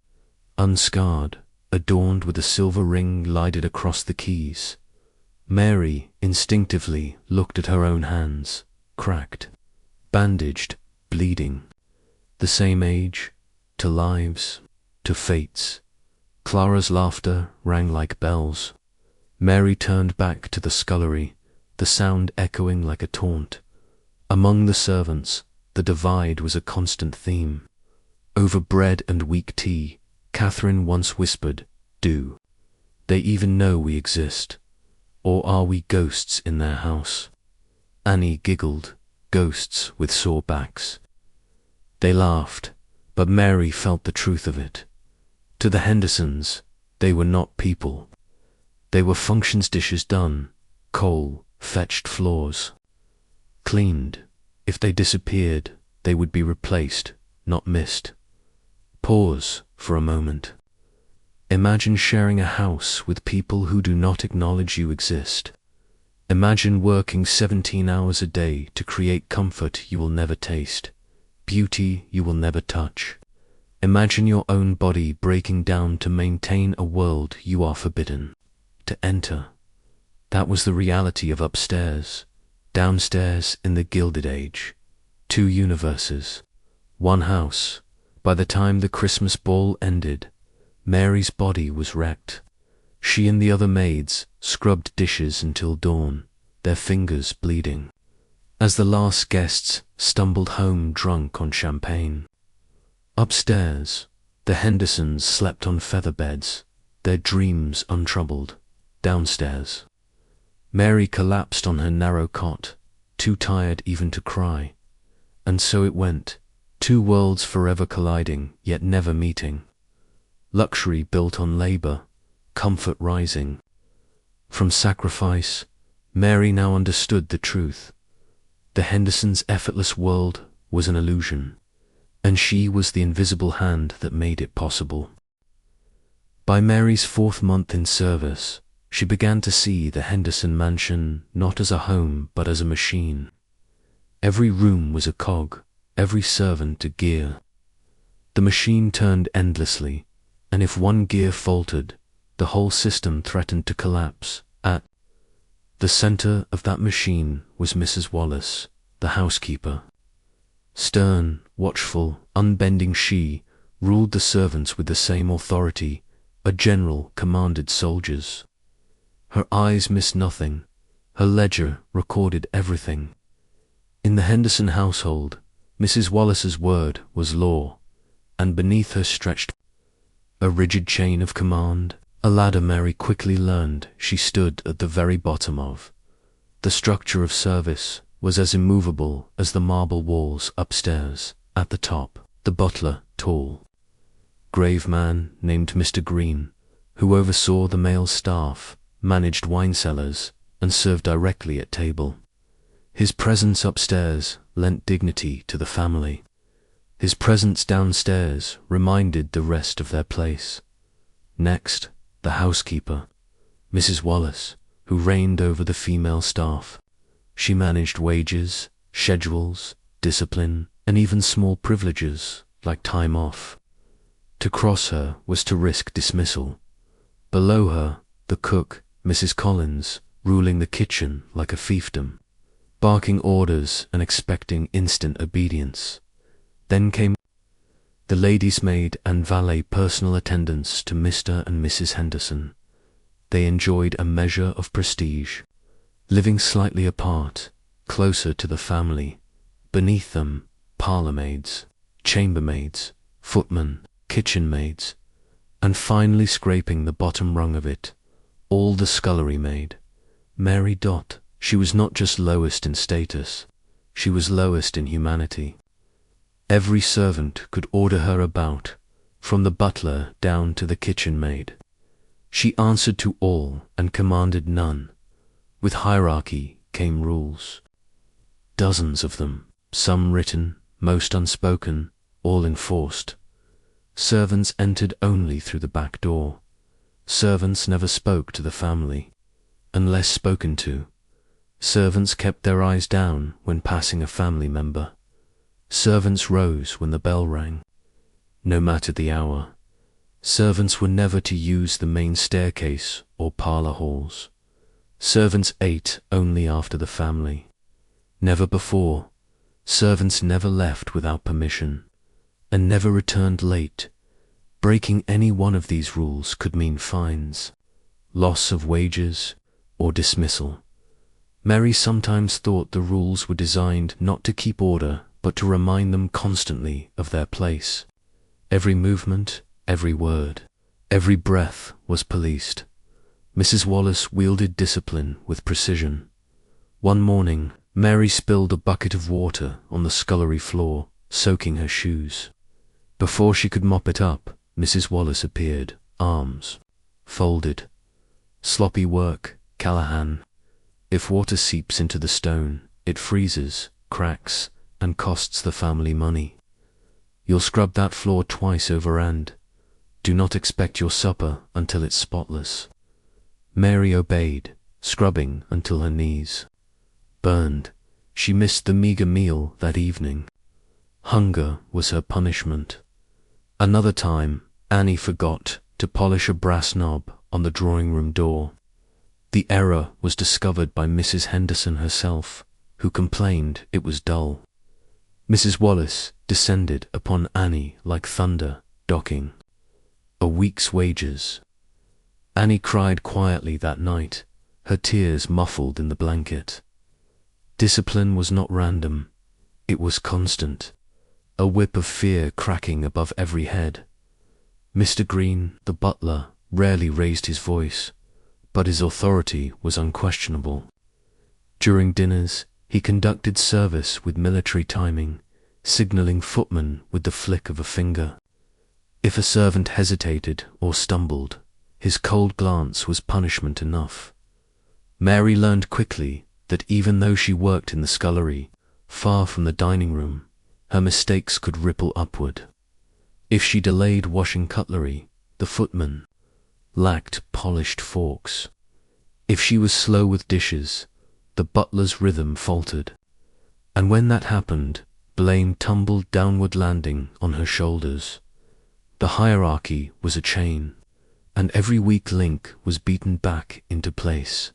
Speaker 1: unscarred, adorned with a silver ring, glided across the keys. Mary instinctively looked at her own hands, cracked, bandaged, bleeding. The same age, to lives, to fates. Clara's laughter rang like bells. Mary turned back to the scullery, the sound echoing like a taunt. Among the servants, the divide was a constant theme. Over bread and weak tea, Catherine once whispered, "Do they even know we exist? Or are we ghosts in their house?" Annie giggled, "Ghosts with sore backs." They laughed, but Mary felt the truth of it. To the Hendersons, they were not people. They were functions, dishes done, coal, fetched, floors cleaned. If they disappeared, they would be replaced, not missed. Pause for a moment. Imagine sharing a house with people who do not acknowledge you exist. Imagine working 17 hours a day to create comfort you will never taste, beauty you will never touch. Imagine your own body breaking down to maintain a world you are forbidden to enter. That was the reality of upstairs. Downstairs in the Gilded Age, 2 universes, 1 house. By the time the Christmas ball ended, Mary's body was wrecked. She and the other maids scrubbed dishes until dawn, their fingers bleeding, as the last guests stumbled home drunk on champagne. Upstairs, the Hendersons slept on feather beds, their dreams untroubled. Downstairs, Mary collapsed on her narrow cot, too tired even to cry. And so it went, 2 worlds forever colliding, yet never meeting. Luxury built on labor, comfort rising. From sacrifice, Mary now understood the truth. The Hendersons' effortless world was an illusion, and she was the invisible hand that made it possible. By Mary's 4th month in service, she began to see the Henderson mansion not as a home but as a machine. Every room was a cog, every servant a gear. The machine turned endlessly, and if one gear faltered, the whole system threatened to collapse. At the center of that machine was Mrs. Wallace, the housekeeper. Stern, watchful, unbending, she ruled the servants with the same authority a general commanded soldiers. Her eyes missed nothing, her ledger recorded everything. In the Henderson household, Mrs. Wallace's word was law, and beneath her stretched a rigid chain of command, a ladder Mary quickly learned she stood at the very bottom of. The structure of service was as immovable as the marble walls upstairs. At the top, the butler, tall, grave man named Mr. Green, who oversaw the male staff, managed wine cellars, and served directly at table. His presence upstairs lent dignity to the family. His presence downstairs reminded the rest of their place. Next, the housekeeper, Mrs. Wallace, who reigned over the female staff. She managed wages, schedules, discipline, and even small privileges like time off. To cross her was to risk dismissal. Below her, the cook, Mrs. Collins, ruling the kitchen like a fiefdom, barking orders and expecting instant obedience. Then came The lady's maid and valet personal attendants to Mr. and Mrs. Henderson. They enjoyed a measure of prestige, living slightly apart, closer to the family. Beneath them, parlour-maids, chambermaids, footmen, kitchen maids, and finally scraping the bottom rung of it, all the scullery maid. Mary Dot. She was not just lowest in status, she was lowest in humanity. Every servant could order her about, from the butler down to the kitchen maid. She answered to all and commanded none. With hierarchy came rules. Dozens of them, some written, most unspoken, all enforced. Servants entered only through the back door. Servants never spoke to the family, unless spoken to. Servants kept their eyes down when passing a family member. Servants rose when the bell rang, no matter the hour. Servants were never to use the main staircase or parlour halls. Servants ate only after the family, never before. Servants never left without permission, and never returned late. Breaking any one of these rules could mean fines, loss of wages, or dismissal. Mary sometimes thought the rules were designed not to keep order, but to remind them constantly of their place. Every movement, every word, every breath was policed. Mrs. Wallace wielded discipline with precision. One morning, Mary spilled a bucket of water on the scullery floor, soaking her shoes. Before she could mop it up, Mrs. Wallace appeared, arms folded. Sloppy work, Callahan. If water seeps into the stone, it freezes, cracks, and costs the family money. You'll scrub that floor twice over and do not expect your supper until it's spotless. Mary obeyed, scrubbing until her knees burned. She missed the meagre meal that evening. Hunger was her punishment. Another time, Annie forgot to polish a brass knob on the drawing-room door. The error was discovered by Mrs. Henderson herself, who complained it was dull. Mrs. Wallace descended upon Annie like thunder, docking a week's wages. Annie cried quietly that night, her tears muffled in the blanket. Discipline was not random, it was constant, a whip of fear cracking above every head. Mr. Green, the butler, rarely raised his voice, but his authority was unquestionable. During dinners, he conducted service with military timing, signalling footmen with the flick of a finger. If a servant hesitated or stumbled, his cold glance was punishment enough. Mary learned quickly that even though she worked in the scullery, far from the dining room, her mistakes could ripple upward. If she delayed washing cutlery, the footman lacked polished forks. If she was slow with dishes, the butler's rhythm faltered. And when that happened, blame tumbled downward landing on her shoulders. The hierarchy was a chain, and every weak link was beaten back into place.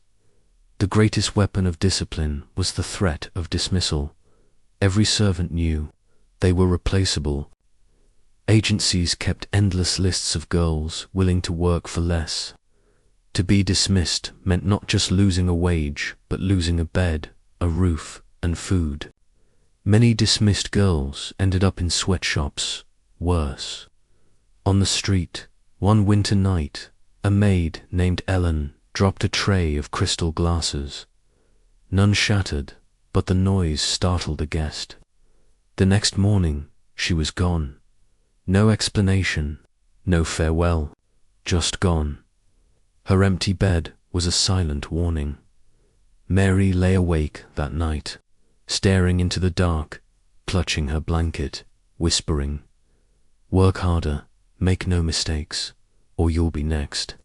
Speaker 1: The greatest weapon of discipline was the threat of dismissal. Every servant knew they were replaceable. Agencies kept endless lists of girls willing to work for less. To be dismissed meant not just losing a wage, but losing a bed, a roof, and food. Many dismissed girls ended up in sweatshops, worse. On the street, one winter night, a maid named Ellen dropped a tray of crystal glasses. None shattered, but the noise startled a guest. The next morning, she was gone. No explanation, no farewell, just gone. Her empty bed was a silent warning. Mary lay awake that night, staring into the dark, clutching her blanket, whispering, "Work harder, make no mistakes, or you'll be next."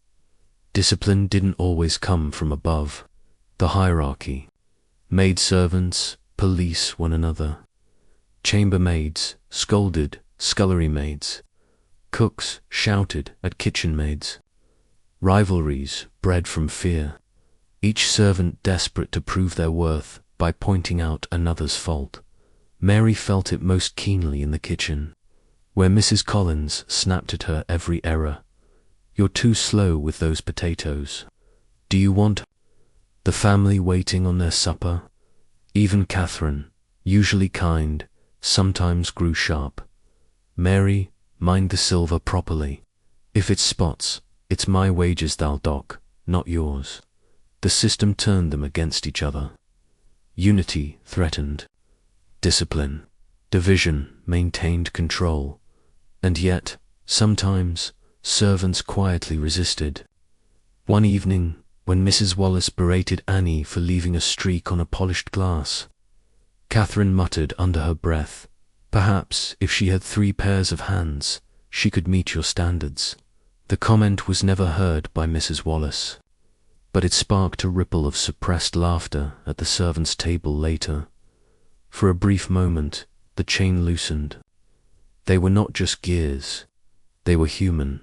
Speaker 1: Discipline didn't always come from above. The hierarchy, maidservants, police one another. Chambermaids scolded scullery maids. Cooks shouted at kitchen maids. Rivalries bred from fear. Each servant desperate to prove their worth by pointing out another's fault. Mary felt it most keenly in the kitchen. where Mrs. Collins snapped at her every error. "You're too slow with those potatoes. Do you want?" The family waiting on their supper. Even Catherine, usually kind, sometimes grew sharp. "Mary, mind the silver properly. If it spots, it's my wages they'll dock, not yours." The system turned them against each other. Unity threatened. Discipline, division maintained control. And yet, sometimes, servants quietly resisted. One evening, when Mrs. Wallace berated Annie for leaving a streak on a polished glass, Catherine muttered under her breath, "Perhaps if she had 3 pairs of hands, she could meet your standards." The comment was never heard by Mrs. Wallace, but it sparked a ripple of suppressed laughter at the servants' table later. For a brief moment, the chain loosened. They were not just gears, they were human.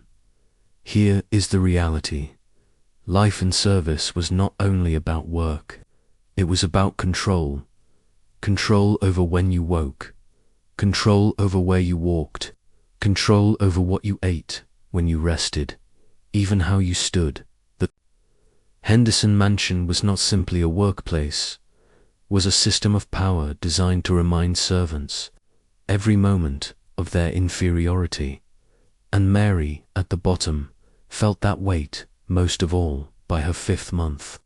Speaker 1: Here is the reality. Life in service was not only about work, it was about control. Control over when you woke, control over where you walked, control over what you ate, when you rested, even how you stood. The Henderson Mansion was not simply a workplace, was a system of power designed to remind servants, every moment, of their inferiority. And Mary, at the bottom, felt that weight, most of all, by her 5th month.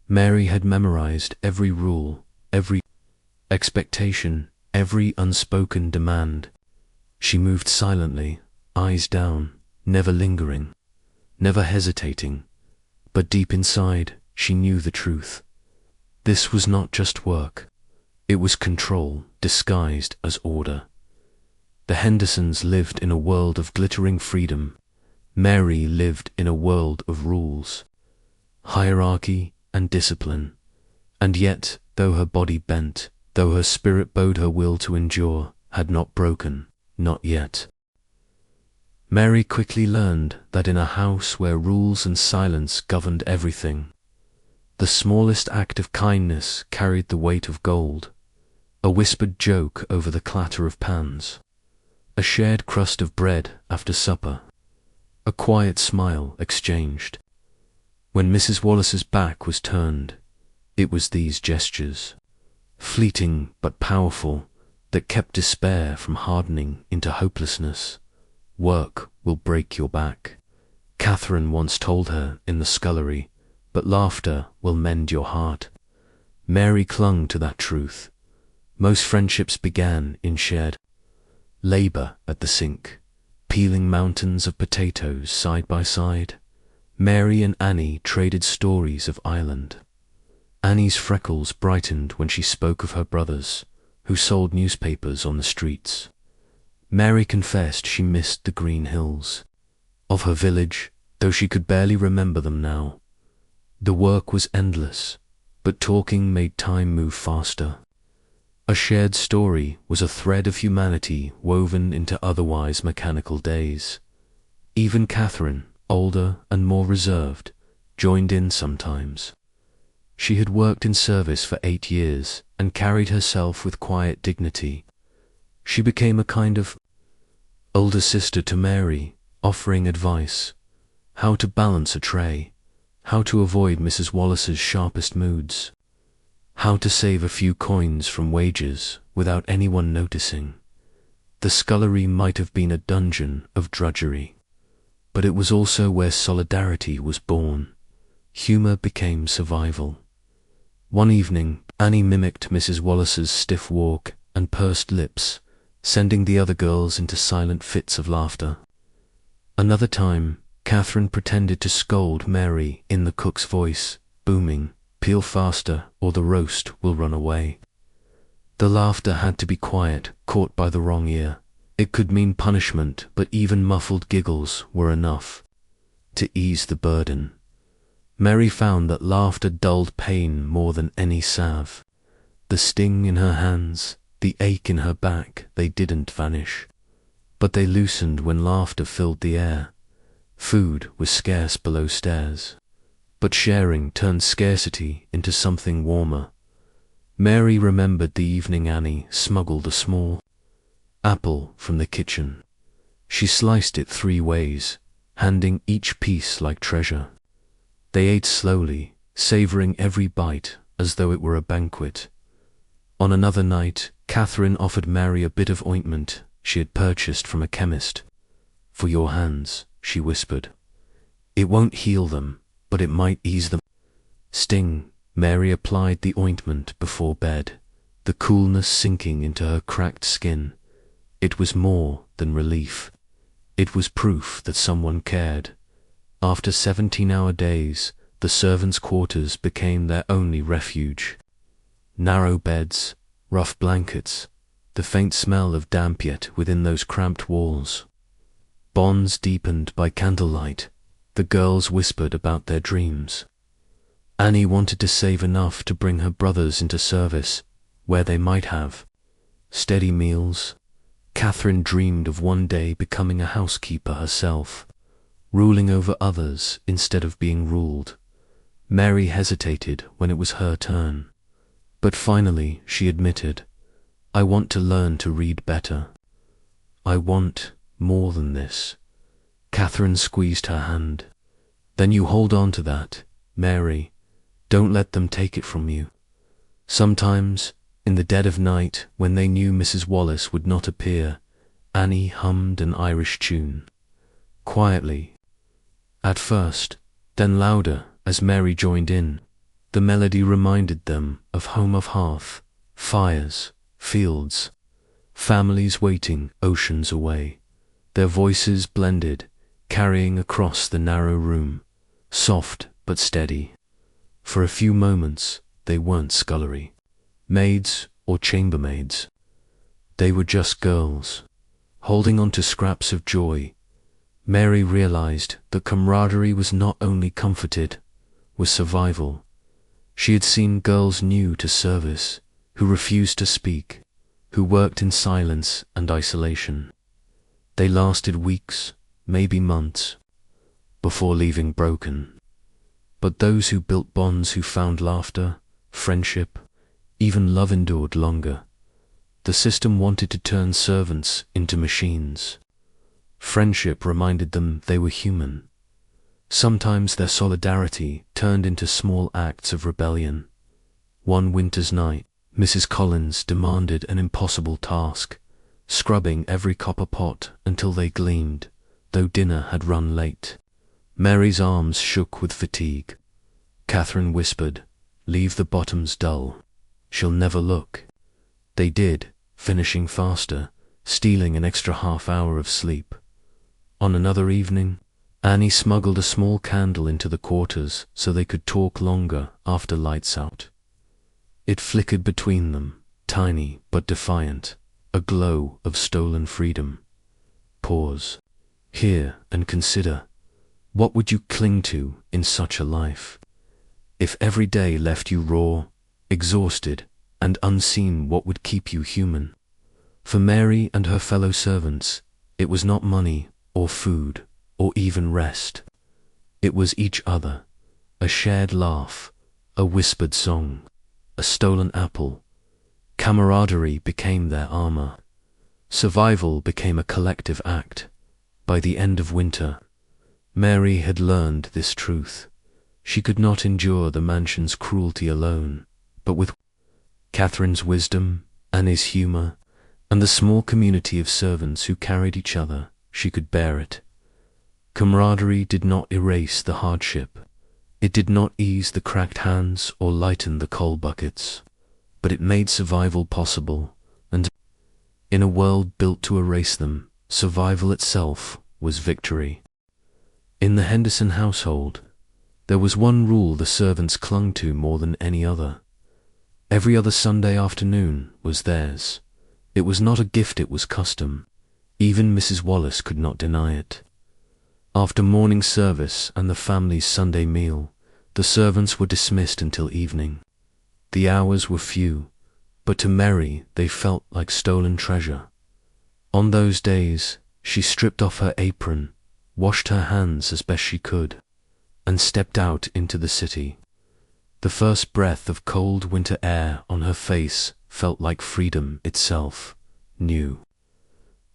Speaker 1: Mary had memorized every rule, every expectation, every unspoken demand. She moved silently, eyes down, never lingering, never hesitating, but deep inside, she knew the truth. This was not just work, it was control disguised as order. The Hendersons lived in a world of glittering freedom. Mary lived in a world of rules, hierarchy and discipline. And yet, though her body bent, though her spirit bowed, her will to endure had not broken, not yet. Mary quickly learned that in a house where rules and silence governed everything, the smallest act of kindness carried the weight of gold. A whispered joke over the clatter of pans, a shared crust of bread after supper, a quiet smile exchanged. When Mrs. Wallace's back was turned, it was these gestures, fleeting but powerful, that kept despair from hardening into hopelessness. "Work will break your back," Catherine once told her in the scullery, "but laughter will mend your heart." Mary clung to that truth. Most friendships began in shared labor at the sink, peeling mountains of potatoes side by side. Mary and Annie traded stories of Ireland. Annie's freckles brightened when she spoke of her brothers, who sold newspapers on the streets. Mary confessed she missed the green hills of her village, though she could barely remember them now. The work was endless, but talking made time move faster. A shared story was a thread of humanity woven into otherwise mechanical days. Even Catherine, older and more reserved, joined in sometimes. She had worked in service for 8 years and carried herself with quiet dignity. She became a kind of older sister to Mary, offering advice, how to balance a tray, how to avoid Mrs. Wallace's sharpest moods, how to save a few coins from wages without anyone noticing. The scullery might have been a dungeon of drudgery, but it was also where solidarity was born. Humor became survival. One evening, Annie mimicked Mrs. Wallace's stiff walk and pursed lips, sending the other girls into silent fits of laughter. Another time, Catherine pretended to scold Mary in the cook's voice, booming, "Peel faster or the roast will run away." The laughter had to be quiet, caught by the wrong ear. It could mean punishment, but even muffled giggles were enough to ease the burden. Mary found that laughter dulled pain more than any salve. The sting in her hands, the ache in her back, they didn't vanish, but they loosened when laughter filled the air. Food was scarce below stairs, but sharing turned scarcity into something warmer. Mary remembered the evening Annie smuggled a small apple from the kitchen. She sliced it 3 ways, handing each piece like treasure. They ate slowly, savoring every bite as though it were a banquet. On another night, Catherine offered Mary a bit of ointment she had purchased from a chemist. "For your hands," she whispered. "It won't heal them, but it might ease them." Sting. Mary applied the ointment before bed, the coolness sinking into her cracked skin. It was more than relief. It was proof that someone cared. After 17-hour days, the servants' quarters became their only refuge. Narrow beds, rough blankets, the faint smell of damp yet within those cramped walls. Bonds deepened by candlelight, the girls whispered about their dreams. Annie wanted to save enough to bring her brothers into service, where they might have steady meals. Catherine dreamed of one day becoming a housekeeper herself, ruling over others instead of being ruled. Mary hesitated when it was her turn. But finally she admitted, "I want to learn to read better. I want more than this." Catherine squeezed her hand. "Then you hold on to that, Mary. Don't let them take it from you." Sometimes, in the dead of night, when they knew Mrs. Wallace would not appear, Annie hummed an Irish tune. Quietly, at first, then louder as Mary joined in. The melody reminded them of home of hearth, fires, fields, families waiting oceans away. Their voices blended, carrying across the narrow room, soft but steady. For a few moments, they weren't scullery maids or chambermaids. They were just girls, holding on to scraps of joy. Mary realized that camaraderie was not only comforted, was survival. She had seen girls new to service, who refused to speak, who worked in silence and isolation. They lasted weeks, maybe months, before leaving broken. But those who built bonds, who found laughter, friendship, even love, endured longer. The system wanted to turn servants into machines. Friendship reminded them they were human. Sometimes their solidarity turned into small acts of rebellion. One winter's night, Mrs. Collins demanded an impossible task, scrubbing every copper pot until they gleamed, though dinner had run late. Mary's arms shook with fatigue. Catherine whispered, "Leave the bottoms dull. She'll never look." They did, finishing faster, stealing an extra half-hour of sleep. On another evening, Annie smuggled a small candle into the quarters so they could talk longer after lights out. It flickered between them, tiny but defiant, a glow of stolen freedom. Pause. Hear and consider. What would you cling to in such a life? If every day left you raw, exhausted, and unseen, what would keep you human? For Mary and her fellow servants, it was not money or food or even rest. It was each other, a shared laugh, a whispered song, a stolen apple. Camaraderie became their armor. Survival became a collective act. By the end of winter, Mary had learned this truth. She could not endure the mansion's cruelty alone, but with Catherine's wisdom, Annie's humor, and the small community of servants who carried each other, she could bear it. Camaraderie did not erase the hardship. It did not ease the cracked hands or lighten the coal buckets, but it made survival possible, and in a world built to erase them, survival itself was victory. In the Henderson household, there was one rule the servants clung to more than any other. Every other Sunday afternoon was theirs. It was not a gift, it was custom. Even Mrs. Wallace could not deny it. After morning service and the family's Sunday meal, the servants were dismissed until evening. The hours were few, but to Mary they felt like stolen treasure. On those days, she stripped off her apron, washed her hands as best she could, and stepped out into the city. The first breath of cold winter air on her face felt like freedom itself, new.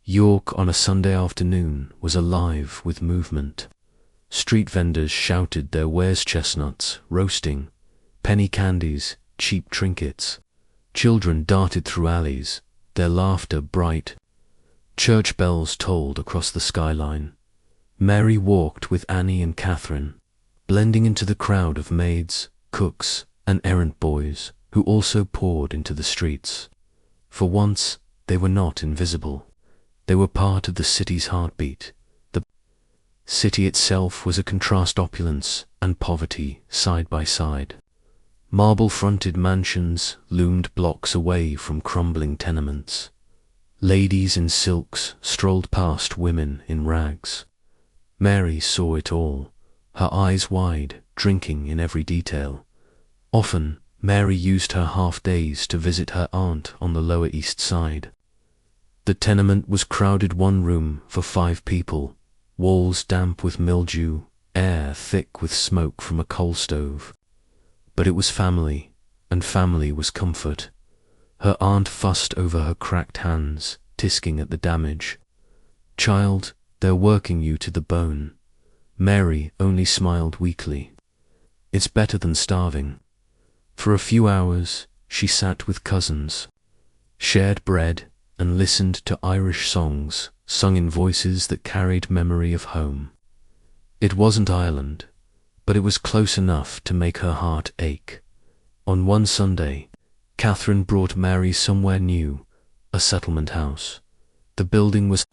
Speaker 1: York on a Sunday afternoon was alive with movement. Street vendors shouted their wares, chestnuts, roasting, penny candies, cheap trinkets. Children darted through alleys, their laughter bright. Church bells tolled across the skyline. Mary walked with Annie and Catherine, blending into the crowd of maids, cooks, and errand boys who also poured into the streets. For once, they were not invisible. They were part of the city's heartbeat. The city itself was a contrast, opulence and poverty side by side. Marble-fronted mansions loomed blocks away from crumbling tenements. Ladies in silks strolled past women in rags. Mary saw it all, her eyes wide, drinking in every detail. Often, Mary used her half-days to visit her aunt on the Lower East Side. The tenement was crowded, one room for 5 people, walls damp with mildew, air thick with smoke from a coal stove. But it was family, and family was comfort. Her aunt fussed over her cracked hands, tisking at the damage. "Child, they're working you to the bone." Mary only smiled weakly. "It's better than starving." For a few hours, she sat with cousins, shared bread, and listened to Irish songs sung in voices that carried memory of home. It wasn't Ireland, but it was close enough to make her heart ache. On one Sunday, Catherine brought Mary somewhere new, a settlement house. The building was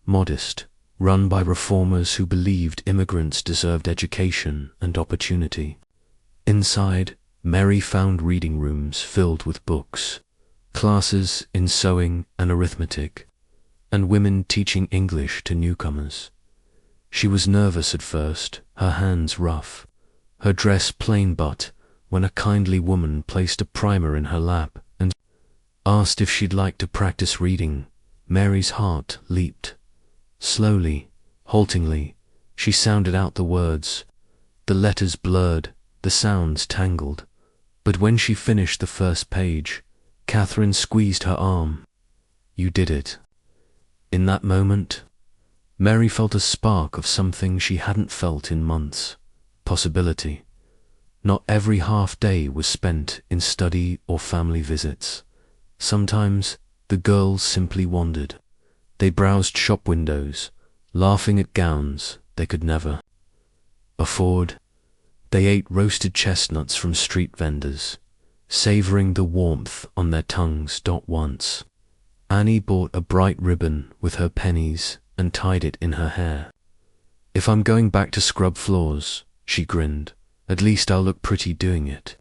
Speaker 1: modest, run by reformers who believed immigrants deserved education and opportunity. Inside, Mary found reading rooms filled with books, classes in sewing and arithmetic, and women teaching English to newcomers. She was nervous at first, her hands rough, her dress plain, but when a kindly woman placed a primer in her lap and asked if she'd like to practice reading, Mary's heart leaped. Slowly, haltingly, she sounded out the words. The letters blurred, the sounds tangled. But when she finished the first page, Catherine squeezed her arm. "You did it." In that moment, Mary felt a spark of something she hadn't felt in months: possibility. Not every half-day was spent in study or family visits. Sometimes the girls simply wandered. They browsed shop windows, laughing at gowns they could never afford. They ate roasted chestnuts from street vendors, savoring the warmth on their tongues. Once, Annie bought a bright ribbon with her pennies and tied it in her hair. "If I'm going back to scrub floors," she grinned, "at least I'll look pretty doing it."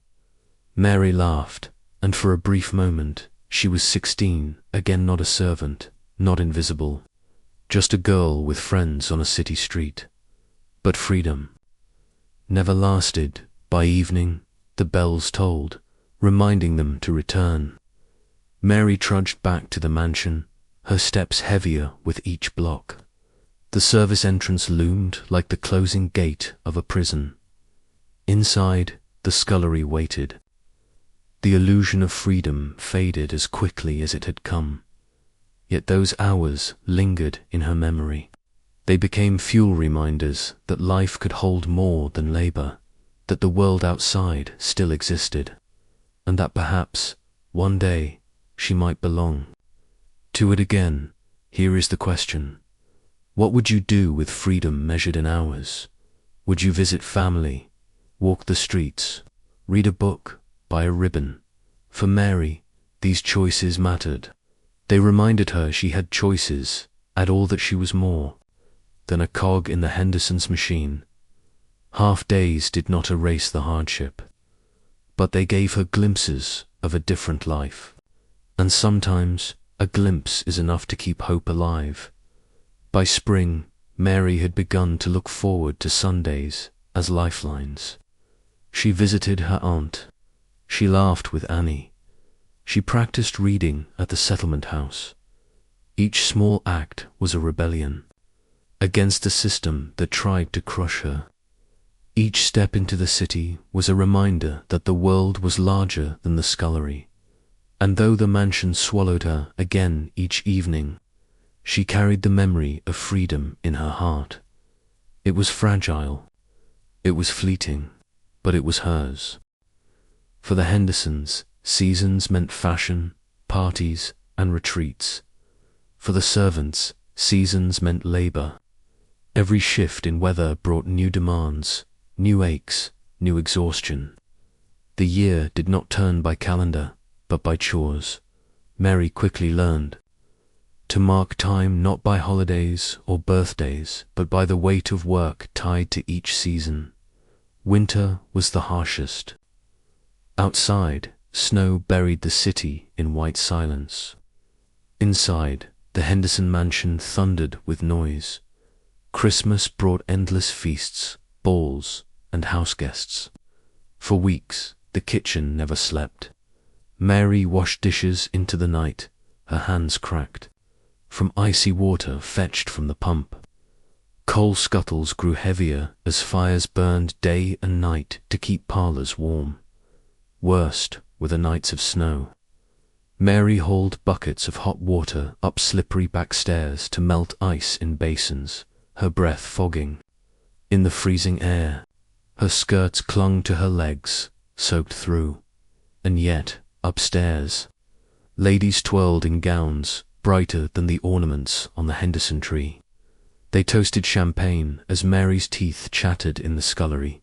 Speaker 1: Mary laughed, and for a brief moment, she was 16, again, not a servant, not invisible, just a girl with friends on a city street. But freedom never lasted. By evening, the bells tolled, reminding them to return. Mary trudged back to the mansion, her steps heavier with each block. The service entrance loomed like the closing gate of a prison. Inside, the scullery waited. The illusion of freedom faded as quickly as it had come. Yet those hours lingered in her memory. They became fuel reminders that life could hold more than labor, that the world outside still existed, and that perhaps, one day, she might belong to it again. Here is the question. What would you do with freedom measured in hours? Would you visit family, walk the streets, read a book, buy a ribbon? For Mary, these choices mattered. They reminded her she had choices, and all that she was more than a cog in the Henderson's machine. Half-days did not erase the hardship, but they gave her glimpses of a different life. And sometimes a glimpse is enough to keep hope alive. By spring, Mary had begun to look forward to Sundays as lifelines. She visited her aunt. She laughed with Annie. She practiced reading at the settlement house. Each small act was a rebellion against a system that tried to crush her. Each step into the city was a reminder that the world was larger than the scullery. And though the mansion swallowed her again each evening, She carried the memory of freedom in her heart. It was fragile, it was fleeting, but it was hers. For the Hendersons, seasons meant fashion, parties, and retreats. For the servants, seasons meant labor. Every shift in weather brought new demands, new aches, new exhaustion. The year did not turn by calendar, but by chores. Mary quickly learned to mark time not by holidays or birthdays, but by the weight of work tied to each season. Winter was the harshest. Outside, snow buried the city in white silence. Inside, the Henderson mansion thundered with noise. Christmas brought endless feasts, balls, and houseguests. For weeks, the kitchen never slept. Mary washed dishes into the night, her hands cracked, from icy water fetched from the pump. Coal scuttles grew heavier as fires burned day and night to keep parlors warm. Worst were the nights of snow. Mary hauled buckets of hot water up slippery back stairs to melt ice in basins, her breath fogging. In the freezing air, her skirts clung to her legs, soaked through. And yet, upstairs, ladies twirled in gowns brighter than the ornaments on the Henderson tree. They toasted champagne as Mary's teeth chattered in the scullery.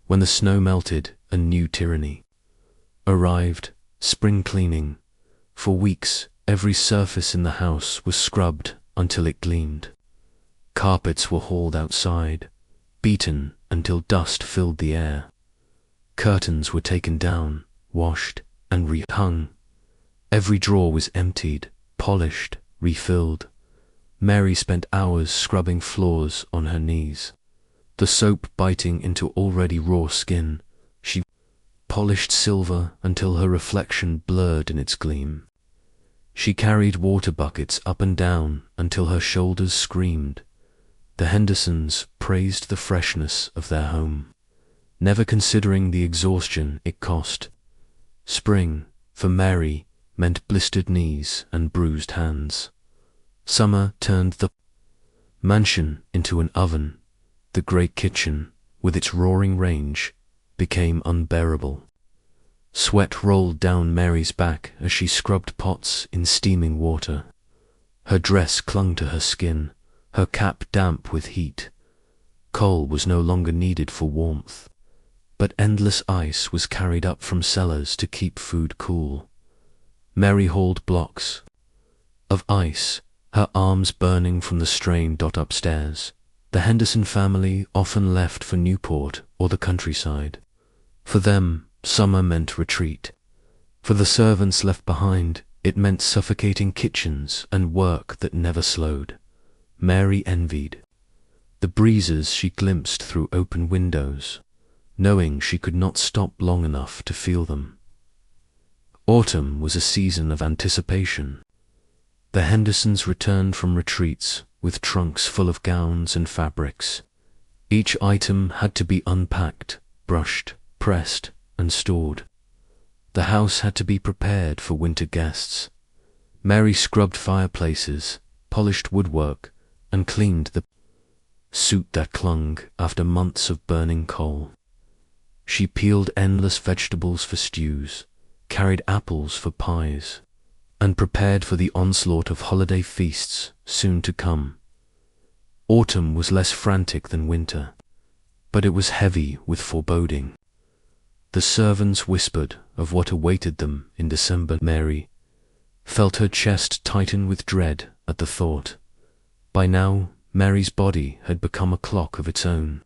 Speaker 1: When the snow melted, a new tyranny arrived, spring cleaning. For weeks, every surface in the house was scrubbed until it gleamed. Carpets were hauled outside, beaten until dust filled the air. Curtains were taken down, washed, and rehung. Every drawer was emptied, polished, refilled. Mary spent hours scrubbing floors on her knees, the soap biting into already raw skin. She polished silver until her reflection blurred in its gleam. She carried water buckets up and down until her shoulders screamed. The Hendersons praised the freshness of their home, never considering the exhaustion it cost. Spring, for Mary, meant blistered knees and bruised hands. Summer turned the mansion into an oven. The great kitchen, with its roaring range, became unbearable. Sweat rolled down Mary's back as she scrubbed pots in steaming water. Her dress clung to her skin, her cap damp with heat. Coal was no longer needed for warmth, but endless ice was carried up from cellars to keep food cool. Mary hauled blocks of ice, her arms burning from the strain. Upstairs, the Henderson family often left for Newport or the countryside. For them, summer meant retreat. For the servants left behind, it meant suffocating kitchens and work that never slowed. Mary envied the breezes she glimpsed through open windows, knowing she could not stop long enough to feel them. Autumn was a season of anticipation. The Hendersons returned from retreats with trunks full of gowns and fabrics. Each item had to be unpacked, brushed, pressed, and stored. The house had to be prepared for winter guests. Mary scrubbed fireplaces, polished woodwork, and cleaned the soot that clung after months of burning coal. She peeled endless vegetables for stews, carried apples for pies, and prepared for the onslaught of holiday feasts soon to come. Autumn was less frantic than winter, but it was heavy with foreboding. The servants whispered of what awaited them in December. Mary felt her chest tighten with dread at the thought. By now, Mary's body had become a clock of its own.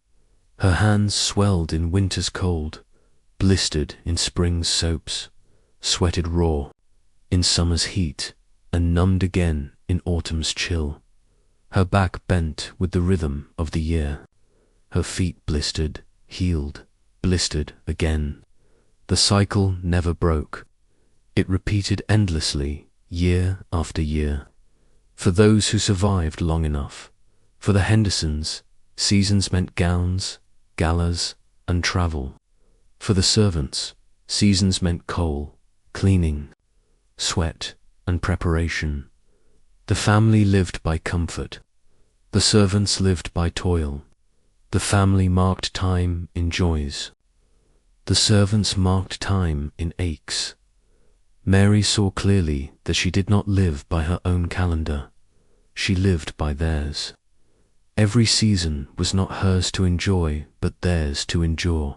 Speaker 1: Her hands swelled in winter's cold, blistered in spring's soaps, sweated raw in summer's heat, and numbed again in autumn's chill. Her back bent with the rhythm of the year. Her feet blistered, healed, blistered again. The cycle never broke. It repeated endlessly, year after year. For those who survived long enough, for the Hendersons, seasons meant gowns, galas, and travel. For the servants, seasons meant coal, cleaning, sweat, and preparation. The family lived by comfort. The servants lived by toil. The family marked time in joys. The servants marked time in aches. Mary saw clearly that she did not live by her own calendar. She lived by theirs. Every season was not hers to enjoy, but theirs to endure.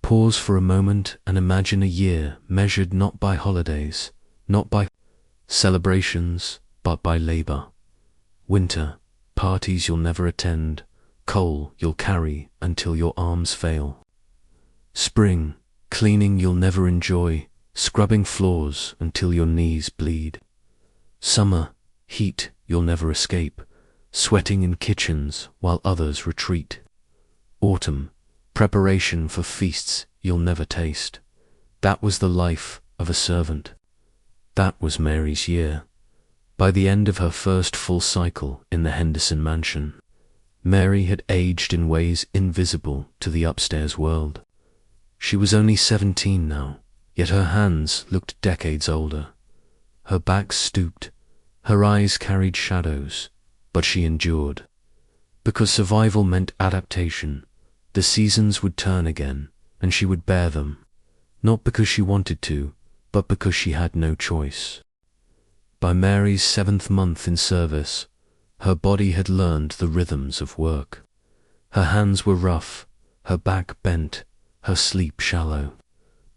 Speaker 1: Pause for a moment and imagine a year measured not by holidays, not by celebrations, but by labor. Winter, parties you'll never attend, coal you'll carry until your arms fail. Spring, cleaning you'll never enjoy, scrubbing floors until your knees bleed. Summer, heat you'll never escape, sweating in kitchens while others retreat. Autumn, preparation for feasts you'll never taste. That was the life of a servant. That was Mary's year. By the end of her first full cycle in the Henderson mansion, Mary had aged in ways invisible to the upstairs world. She was only 17 now, yet her hands looked decades older. Her back stooped, her eyes carried shadows, but she endured. Because survival meant adaptation, the seasons would turn again, and she would bear them, not because she wanted to, but because she had no choice. By Mary's 7th month in service, her body had learned the rhythms of work. Her hands were rough, her back bent, her sleep shallow.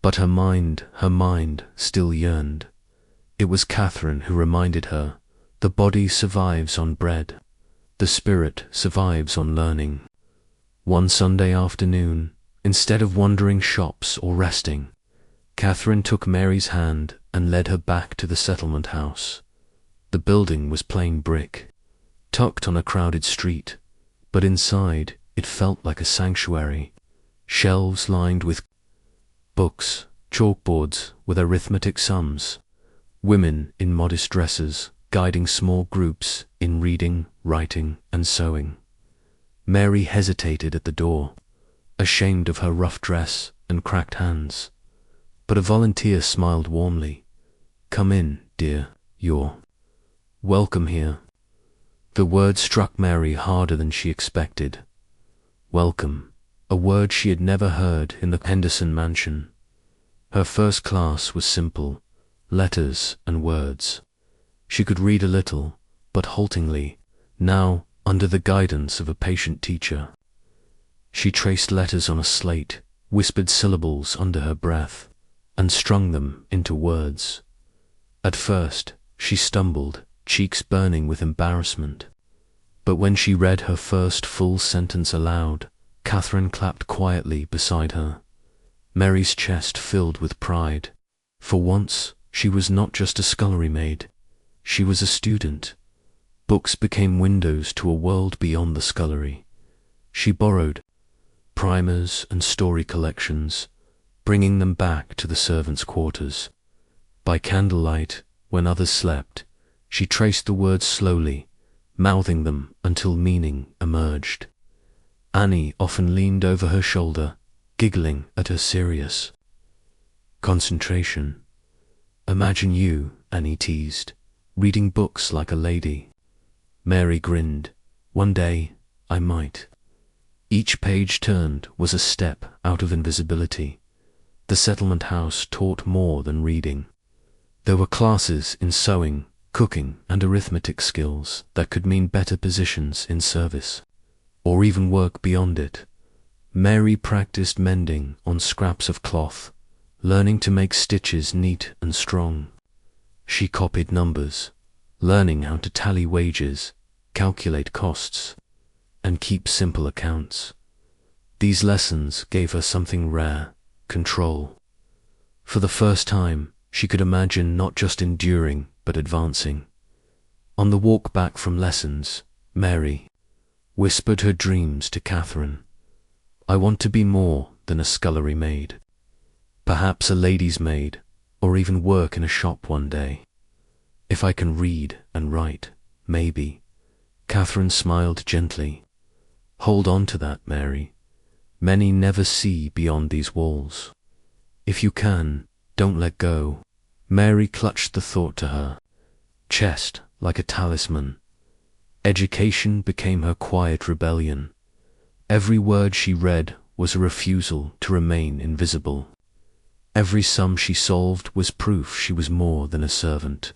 Speaker 1: But her mind still yearned. It was Catherine who reminded her, the body survives on bread, the spirit survives on learning. One Sunday afternoon, instead of wandering shops or resting, Catherine took Mary's hand and led her back to the settlement house. The building was plain brick, tucked on a crowded street, but inside it felt like a sanctuary. Shelves lined with books, chalkboards with arithmetic sums, women in modest dresses guiding small groups in reading, writing, and sewing. Mary hesitated at the door, ashamed of her rough dress and cracked hands. But a volunteer smiled warmly. "Come in, dear, you're welcome here." The word struck Mary harder than she expected. Welcome, a word she had never heard in the Henderson mansion. Her first class was simple, letters and words. She could read a little, but haltingly, now under the guidance of a patient teacher. She traced letters on a slate, whispered syllables under her breath, and strung them into words. At first, she stumbled, cheeks burning with embarrassment. But when she read her first full sentence aloud, Catherine clapped quietly beside her. Mary's chest filled with pride. For once, she was not just a scullery maid. She was a student. Books became windows to a world beyond the scullery. She borrowed primers and story collections, bringing them back to the servants' quarters. By candlelight, when others slept, she traced the words slowly, mouthing them until meaning emerged. Annie often leaned over her shoulder, giggling at her serious concentration. "Imagine you," Annie teased, "reading books like a lady." Mary grinned. "One day, I might." Each page turned was a step out of invisibility. The settlement house taught more than reading. There were classes in sewing, cooking, and arithmetic skills that could mean better positions in service, or even work beyond it. Mary practiced mending on scraps of cloth, learning to make stitches neat and strong. She copied numbers, learning how to tally wages, calculate costs, and keep simple accounts. These lessons gave her something rare: control. For the first time, she could imagine not just enduring, but advancing. On the walk back from lessons, Mary whispered her dreams to Catherine. "I want to be more than a scullery maid. Perhaps a lady's maid, or even work in a shop one day. If I can read and write, maybe." Catherine smiled gently. "Hold on to that, Mary. Many never see beyond these walls. If you can, don't let go." Mary clutched the thought to her chest like a talisman. Education became her quiet rebellion. Every word she read was a refusal to remain invisible. Every sum she solved was proof she was more than a servant.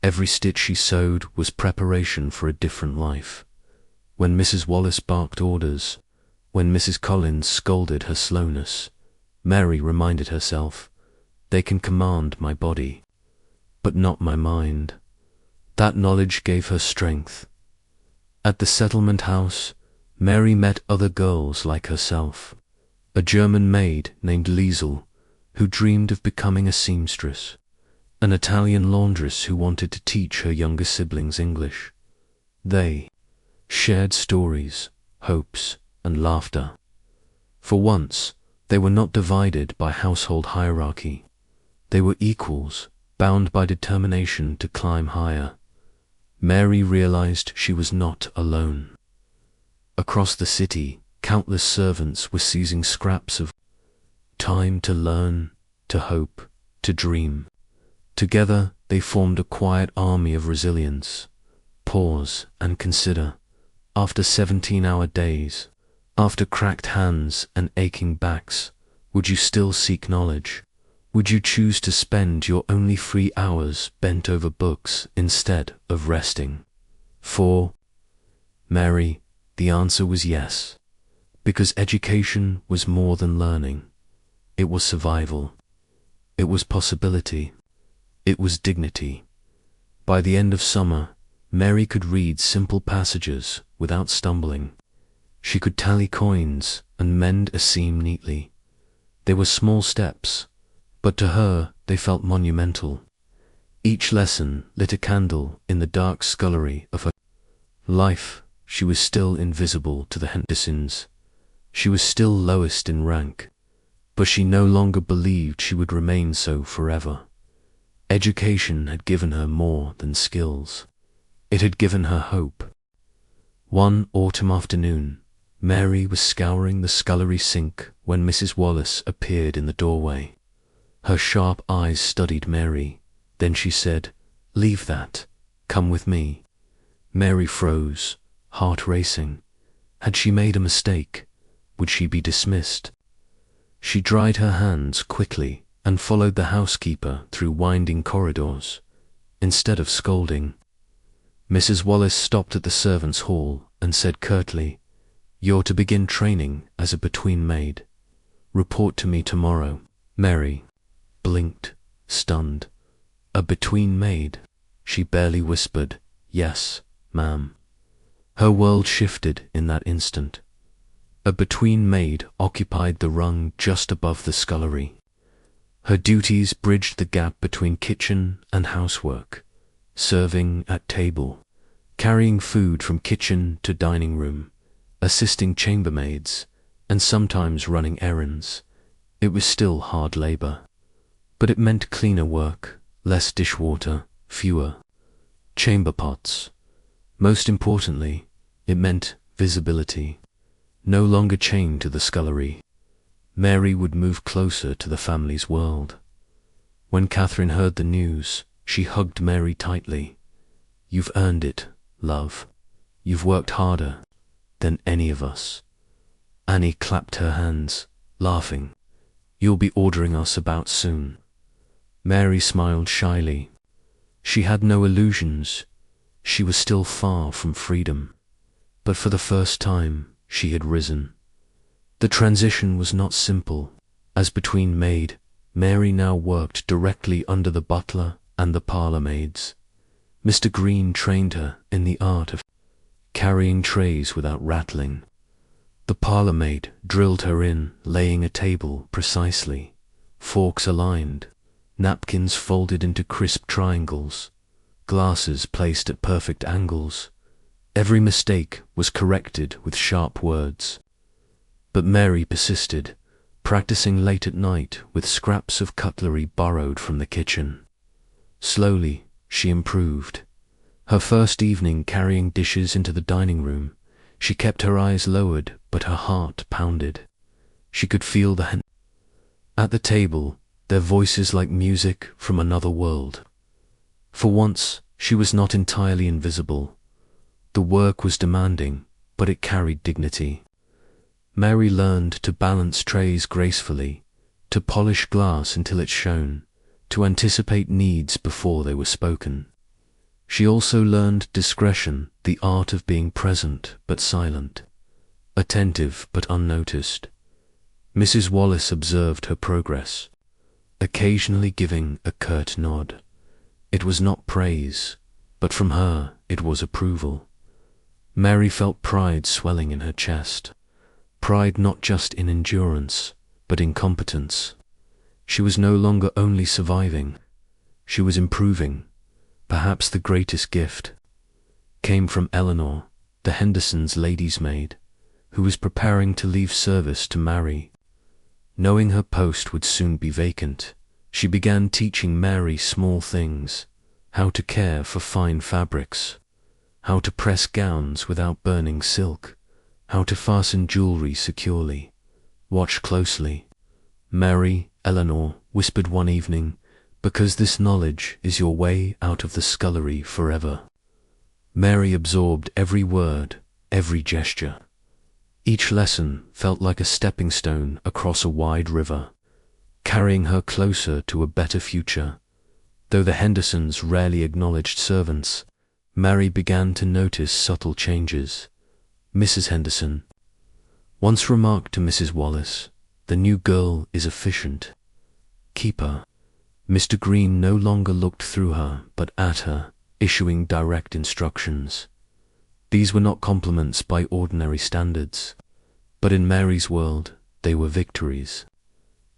Speaker 1: Every stitch she sewed was preparation for a different life. When Mrs. Wallace barked orders, when Mrs. Collins scolded her slowness, Mary reminded herself, "They can command my body, but not my mind." That knowledge gave her strength. At the settlement house, Mary met other girls like herself. A German maid named Liesel, who dreamed of becoming a seamstress. An Italian laundress who wanted to teach her younger siblings English. They shared stories, hopes, and laughter. For once, they were not divided by household hierarchy. They were equals, bound by determination to climb higher. Mary realized she was not alone. Across the city, countless servants were seizing scraps of time to learn, to hope, to dream. Together, they formed a quiet army of resilience. Pause and consider. After 17-hour days, after cracked hands and aching backs, would you still seek knowledge? Would you choose to spend your only free hours bent over books instead of resting? For Mary, the answer was yes, because education was more than learning. It was survival. It was possibility. It was dignity. By the end of summer, Mary could read simple passages without stumbling. She could tally coins and mend a seam neatly. They were small steps, but to her they felt monumental. Each lesson lit a candle in the dark scullery of her life. She was still invisible to the Hendersons. She was still lowest in rank, but she no longer believed she would remain so forever. Education had given her more than skills. It had given her hope. One autumn afternoon, Mary was scouring the scullery sink when Mrs. Wallace appeared in the doorway. Her sharp eyes studied Mary. Then she said, "Leave that. Come with me." Mary froze, heart racing. Had she made a mistake? Would she be dismissed? She dried her hands quickly and followed the housekeeper through winding corridors. Instead of scolding, Mrs. Wallace stopped at the servants' hall and said curtly, "You're to begin training as a between maid. Report to me tomorrow." Mary blinked, stunned. A between maid? She barely whispered, "Yes, ma'am." Her world shifted in that instant. A between maid occupied the rung just above the scullery. Her duties bridged the gap between kitchen and housework, serving at table, carrying food from kitchen to dining room, assisting chambermaids, and sometimes running errands. It was still hard labor, but it meant cleaner work, less dishwater, fewer chamber pots. Most importantly, it meant visibility. No longer chained to the scullery, Mary would move closer to the family's world. When Catherine heard the news, she hugged Mary tightly. "You've earned it, love. You've worked harder than any of us." Annie clapped her hands, laughing. "You'll be ordering us about soon." Mary smiled shyly. She had no illusions. She was still far from freedom. But for the first time, she had risen. The transition was not simple. As between maid, Mary now worked directly under the butler and the parlour maids. Mr. Green trained her in the art of carrying trays without rattling. The parlour maid drilled her in laying a table precisely, forks aligned, napkins folded into crisp triangles, glasses placed at perfect angles. Every mistake was corrected with sharp words. But Mary persisted, practicing late at night with scraps of cutlery borrowed from the kitchen. Slowly, she improved. Her first evening carrying dishes into the dining room, she kept her eyes lowered, but her heart pounded. She could feel at the table, their voices like music from another world. For once, She was not entirely invisible. The work was demanding, but it carried dignity. Mary learned to balance trays gracefully, to polish glass until it shone, to anticipate needs before they were spoken. She also learned discretion, the art of being present but silent, attentive but unnoticed. Mrs. Wallace observed her progress, occasionally giving a curt nod. It was not praise, but from her it was approval. Mary felt pride swelling in her chest, pride not just in endurance, but in competence. She was no longer only surviving, she was improving. Perhaps the greatest gift came from Eleanor, the Hendersons' lady's maid, who was preparing to leave service to marry. Knowing her post would soon be vacant, she began teaching Mary small things: how to care for fine fabrics, how to press gowns without burning silk, how to fasten jewelry securely. Watch closely, Mary, Eleanor whispered one evening, because this knowledge is your way out of the scullery forever. Mary absorbed every word, every gesture. Each lesson felt like a stepping stone across a wide river, carrying her closer to a better future. Though the Hendersons rarely acknowledged servants, Mary began to notice subtle changes. Mrs. Henderson once remarked to Mrs. Wallace, "The new girl is efficient. Keep her." Mr. Green no longer looked through her, but at her, issuing direct instructions. These were not compliments by ordinary standards, but in Mary's world, they were victories.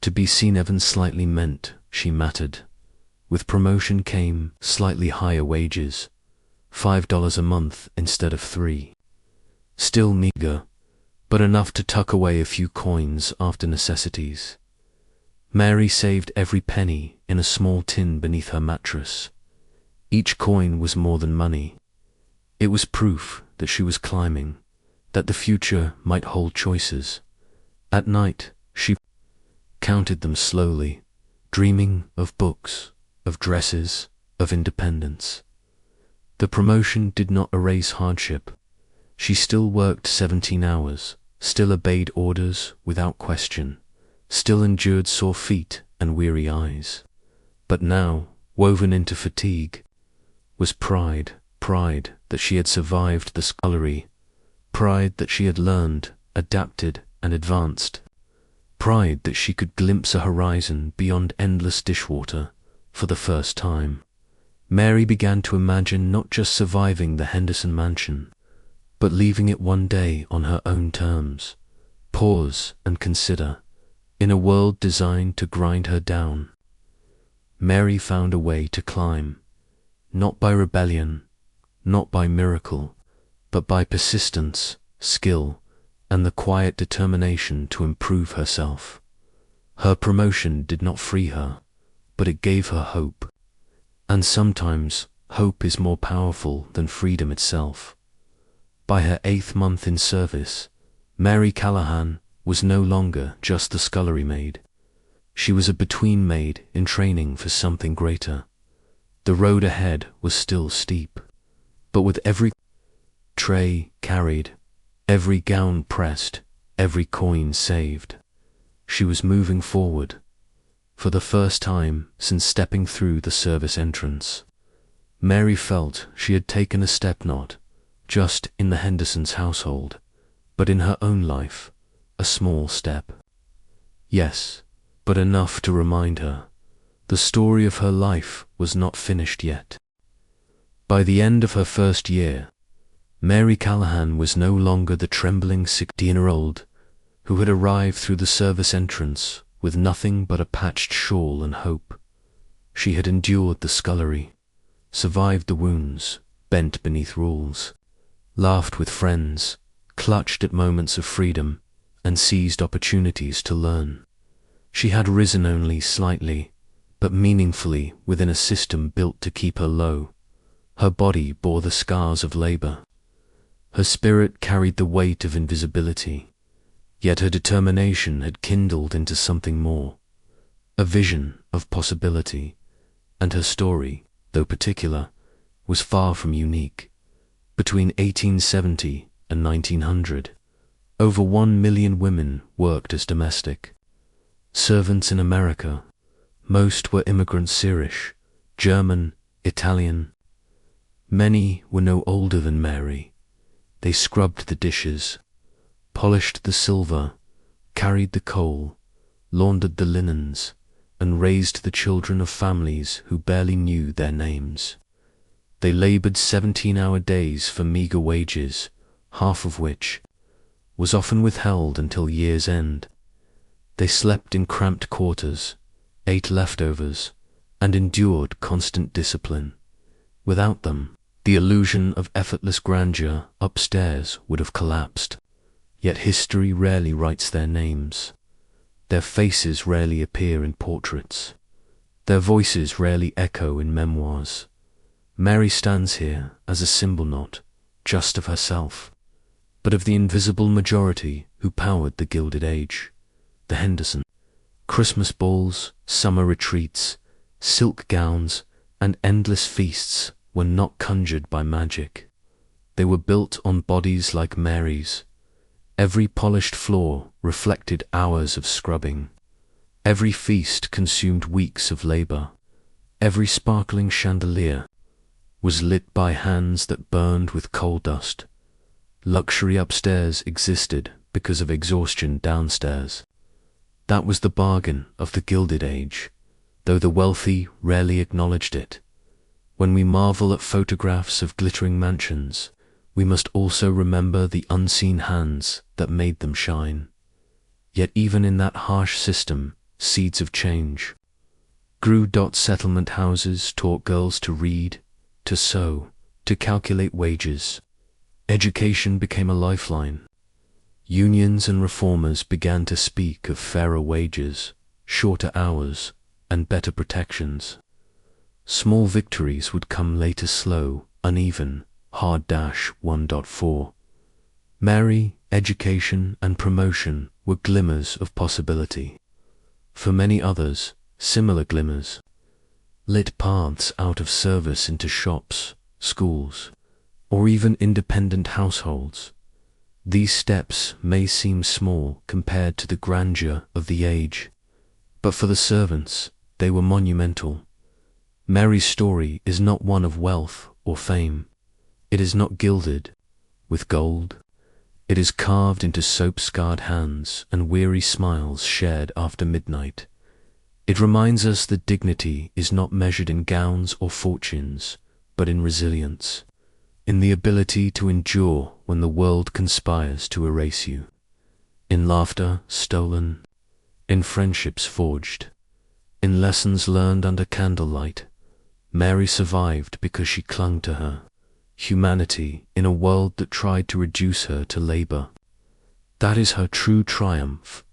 Speaker 1: To be seen even slightly meant she mattered. With promotion came slightly higher wages, $5 a month instead of $3. Still meager, but enough to tuck away a few coins after necessities. Mary saved every penny in a small tin beneath her mattress. Each coin was more than money. It was proof that she was climbing, that the future might hold choices. At night, she counted them slowly, dreaming of books, of dresses, of independence. The promotion did not erase hardship. She still worked 17 hours, still obeyed orders without question, still endured sore feet and weary eyes. But now, woven into fatigue, was pride that she had survived the scullery, pride that she had learned, adapted, and advanced, pride that she could glimpse a horizon beyond endless dishwater for the first time. Mary began to imagine not just surviving the Henderson mansion, but leaving it one day on her own terms. Pause and consider. In a world designed to grind her down, Mary found a way to climb, not by rebellion, not by miracle, but by persistence, skill, and the quiet determination to improve herself. Her promotion did not free her, but it gave her hope. And sometimes hope is more powerful than freedom itself. By her 8th month in service, Mary Callahan was no longer just the scullery maid. She was a between maid in training for something greater. The road ahead was still steep, but with every tray carried, every gown pressed, every coin saved, she was moving forward. For the first time since stepping through the service entrance, Mary felt she had taken a step not just in the Hendersons' household, but in her own life, a small step. Yes, but enough to remind her the story of her life was not finished yet. By the end of her first year, Mary Callahan was no longer the trembling 16-year-old who had arrived through the service entrance with nothing but a patched shawl and hope. She had endured the scullery, survived the wounds, bent beneath rules, laughed with friends, clutched at moments of freedom, and seized opportunities to learn. She had risen only slightly, but meaningfully within a system built to keep her low. Her body bore the scars of labor. Her spirit carried the weight of invisibility. Yet her determination had kindled into something more, a vision of possibility, and her story, though particular, was far from unique. Between 1870 and 1900, over 1 million women worked as domestic servants in America. Most were immigrants, Irish, German, Italian. Many were no older than Mary. They scrubbed the dishes, polished the silver, carried the coal, laundered the linens, and raised the children of families who barely knew their names. They labored 17-hour days for meager wages, half of which was often withheld until year's end. They slept in cramped quarters, ate leftovers, and endured constant discipline. Without them, the illusion of effortless grandeur upstairs would have collapsed. Yet history rarely writes their names. Their faces rarely appear in portraits. Their voices rarely echo in memoirs. Mary stands here as a symbol not just of herself, but of the invisible majority who powered the Gilded Age. The Henderson. Christmas balls, summer retreats, silk gowns, and endless feasts were not conjured by magic. They were built on bodies like Mary's. Every polished floor reflected hours of scrubbing. Every feast consumed weeks of labor. Every sparkling chandelier was lit by hands that burned with coal dust. Luxury upstairs existed because of exhaustion downstairs. That was the bargain of the Gilded Age, though the wealthy rarely acknowledged it. When we marvel at photographs of glittering mansions, we must also remember the unseen hands that made them shine. Yet even in that harsh system, seeds of change grew. Settlement houses taught girls to read, to sew, to calculate wages. Education became a lifeline. Unions and reformers began to speak of fairer wages, shorter hours, and better protections. Small victories would come later, slow, uneven, hard. 1.4. Mary, education, and promotion were glimmers of possibility. For many others, similar glimmers lit paths out of service into shops, schools, or even independent households. These steps may seem small compared to the grandeur of the age, but for the servants, they were monumental. Mary's story is not one of wealth or fame. It is not gilded with gold. It is carved into soap-scarred hands and weary smiles shared after midnight. It reminds us that dignity is not measured in gowns or fortunes, but in resilience, in the ability to endure when the world conspires to erase you, in laughter stolen, in friendships forged, in lessons learned under candlelight. Mary survived because she clung to her humanity in a world that tried to reduce her to labor. That is her true triumph.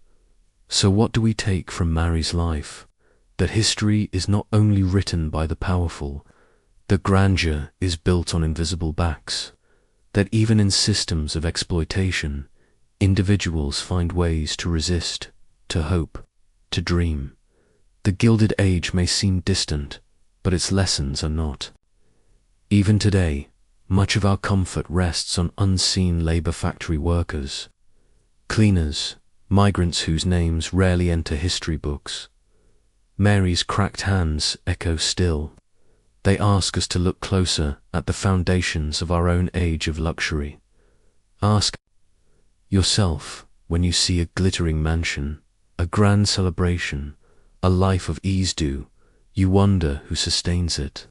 Speaker 1: So what do we take from Mary's life? That history is not only written by the powerful, that grandeur is built on invisible backs, that even in systems of exploitation, individuals find ways to resist, to hope, to dream. The Gilded Age may seem distant, but its lessons are not. Even today, much of our comfort rests on unseen labor factory workers, cleaners, migrants whose names rarely enter history books. Mary's cracked hands echo still. They ask us to look closer at the foundations of our own age of luxury. Ask yourself when you see a glittering mansion, a grand celebration, a life of ease. Do you wonder who sustains it?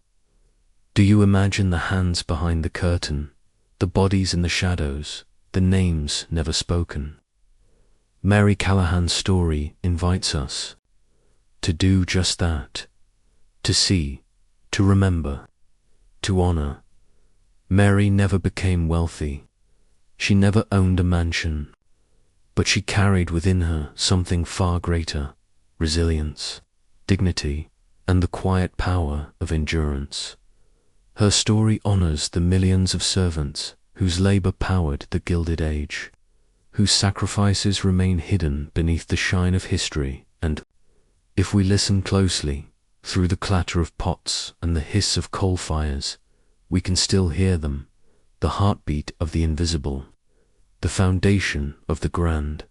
Speaker 1: Do you imagine the hands behind the curtain, the bodies in the shadows, the names never spoken? Mary Callahan's story invites us to do just that, to see, to remember, to honor. Mary never became wealthy. She never owned a mansion, but she carried within her something far greater: resilience, dignity, and the quiet power of endurance. Her story honors the millions of servants whose labor powered the Gilded Age, whose sacrifices remain hidden beneath the shine of history. And if we listen closely, through the clatter of pots and the hiss of coal fires, we can still hear them, the heartbeat of the invisible, the foundation of the grand.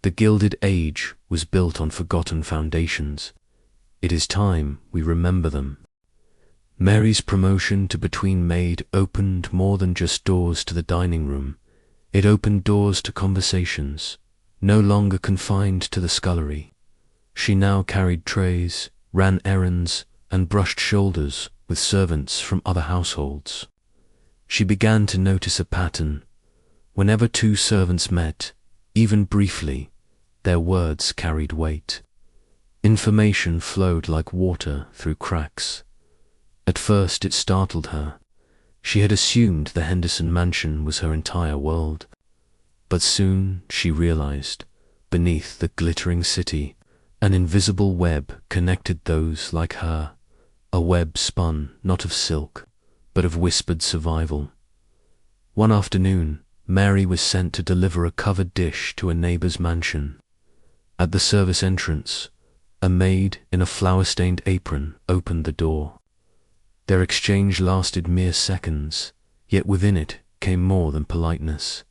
Speaker 1: The Gilded Age was built on forgotten foundations. It is time we remember them. Mary's promotion to between maid opened more than just doors to the dining room. It opened doors to conversations, no longer confined to the scullery. She now carried trays, ran errands, and brushed shoulders with servants from other households. She began to notice a pattern. Whenever two servants met, even briefly, their words carried weight. Information flowed like water through cracks. At first it startled her. She had assumed the Henderson mansion was her entire world. But soon she realized, beneath the glittering city, an invisible web connected those like her, a web spun not of silk, but of whispered survival. One afternoon, Mary was sent to deliver a covered dish to a neighbor's mansion. At the service entrance, a maid in a flower-stained apron opened the door. Their exchange lasted mere seconds, yet within it came more than politeness.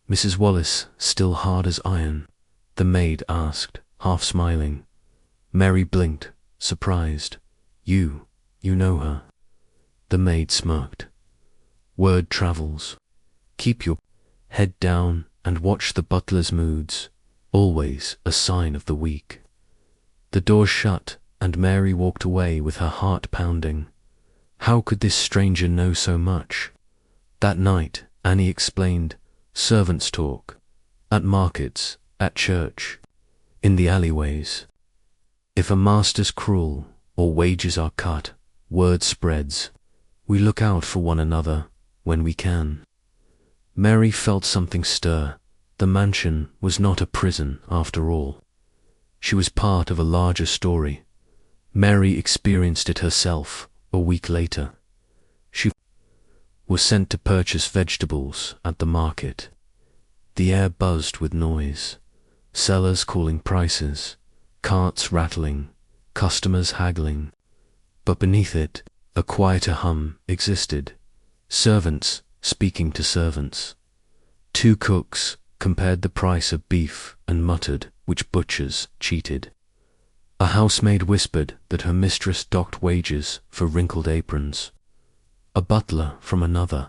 Speaker 1: "Mrs. Wallace still hard as iron?" the maid asked, half smiling. Mary blinked, surprised. You know her." The maid smirked. "Word travels. Keep your head down and watch the butler's moods, always a sign of the weak." The door shut, and Mary walked away with her heart pounding. How could this stranger know so much? That night, Annie explained, servants' talk, at markets, at church, in the alleyways. If a master's cruel, or wages are cut, word spreads. We look out for one another when we can. Mary felt something stir. The mansion was not a prison after all. She was part of a larger story. Mary experienced it herself a week later. She was sent to purchase vegetables at the market. The air buzzed with noise, sellers calling prices, carts rattling, customers haggling. But beneath it, a quieter hum existed, servants speaking to servants. Two cooks compared the price of beef and muttered which butchers cheated. A housemaid whispered that her mistress docked wages for wrinkled aprons. A butler from another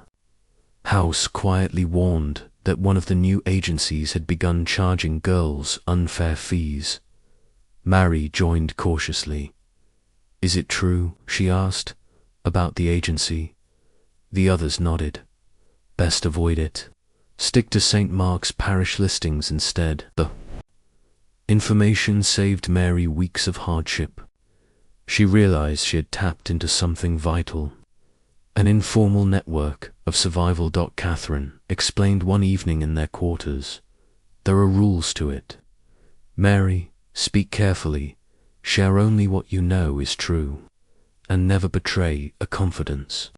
Speaker 1: house quietly warned that one of the new agencies had begun charging girls unfair fees. Mary joined cautiously. "Is it true," she asked, "about the agency?" The others nodded. "Best avoid it. Stick to St. Mark's parish listings instead." The information saved Mary weeks of hardship. She realized she had tapped into something vital. An informal network of survival. Catherine explained one evening in their quarters. "There are rules to it. Mary, speak carefully, share only what you know is true, and never betray a confidence.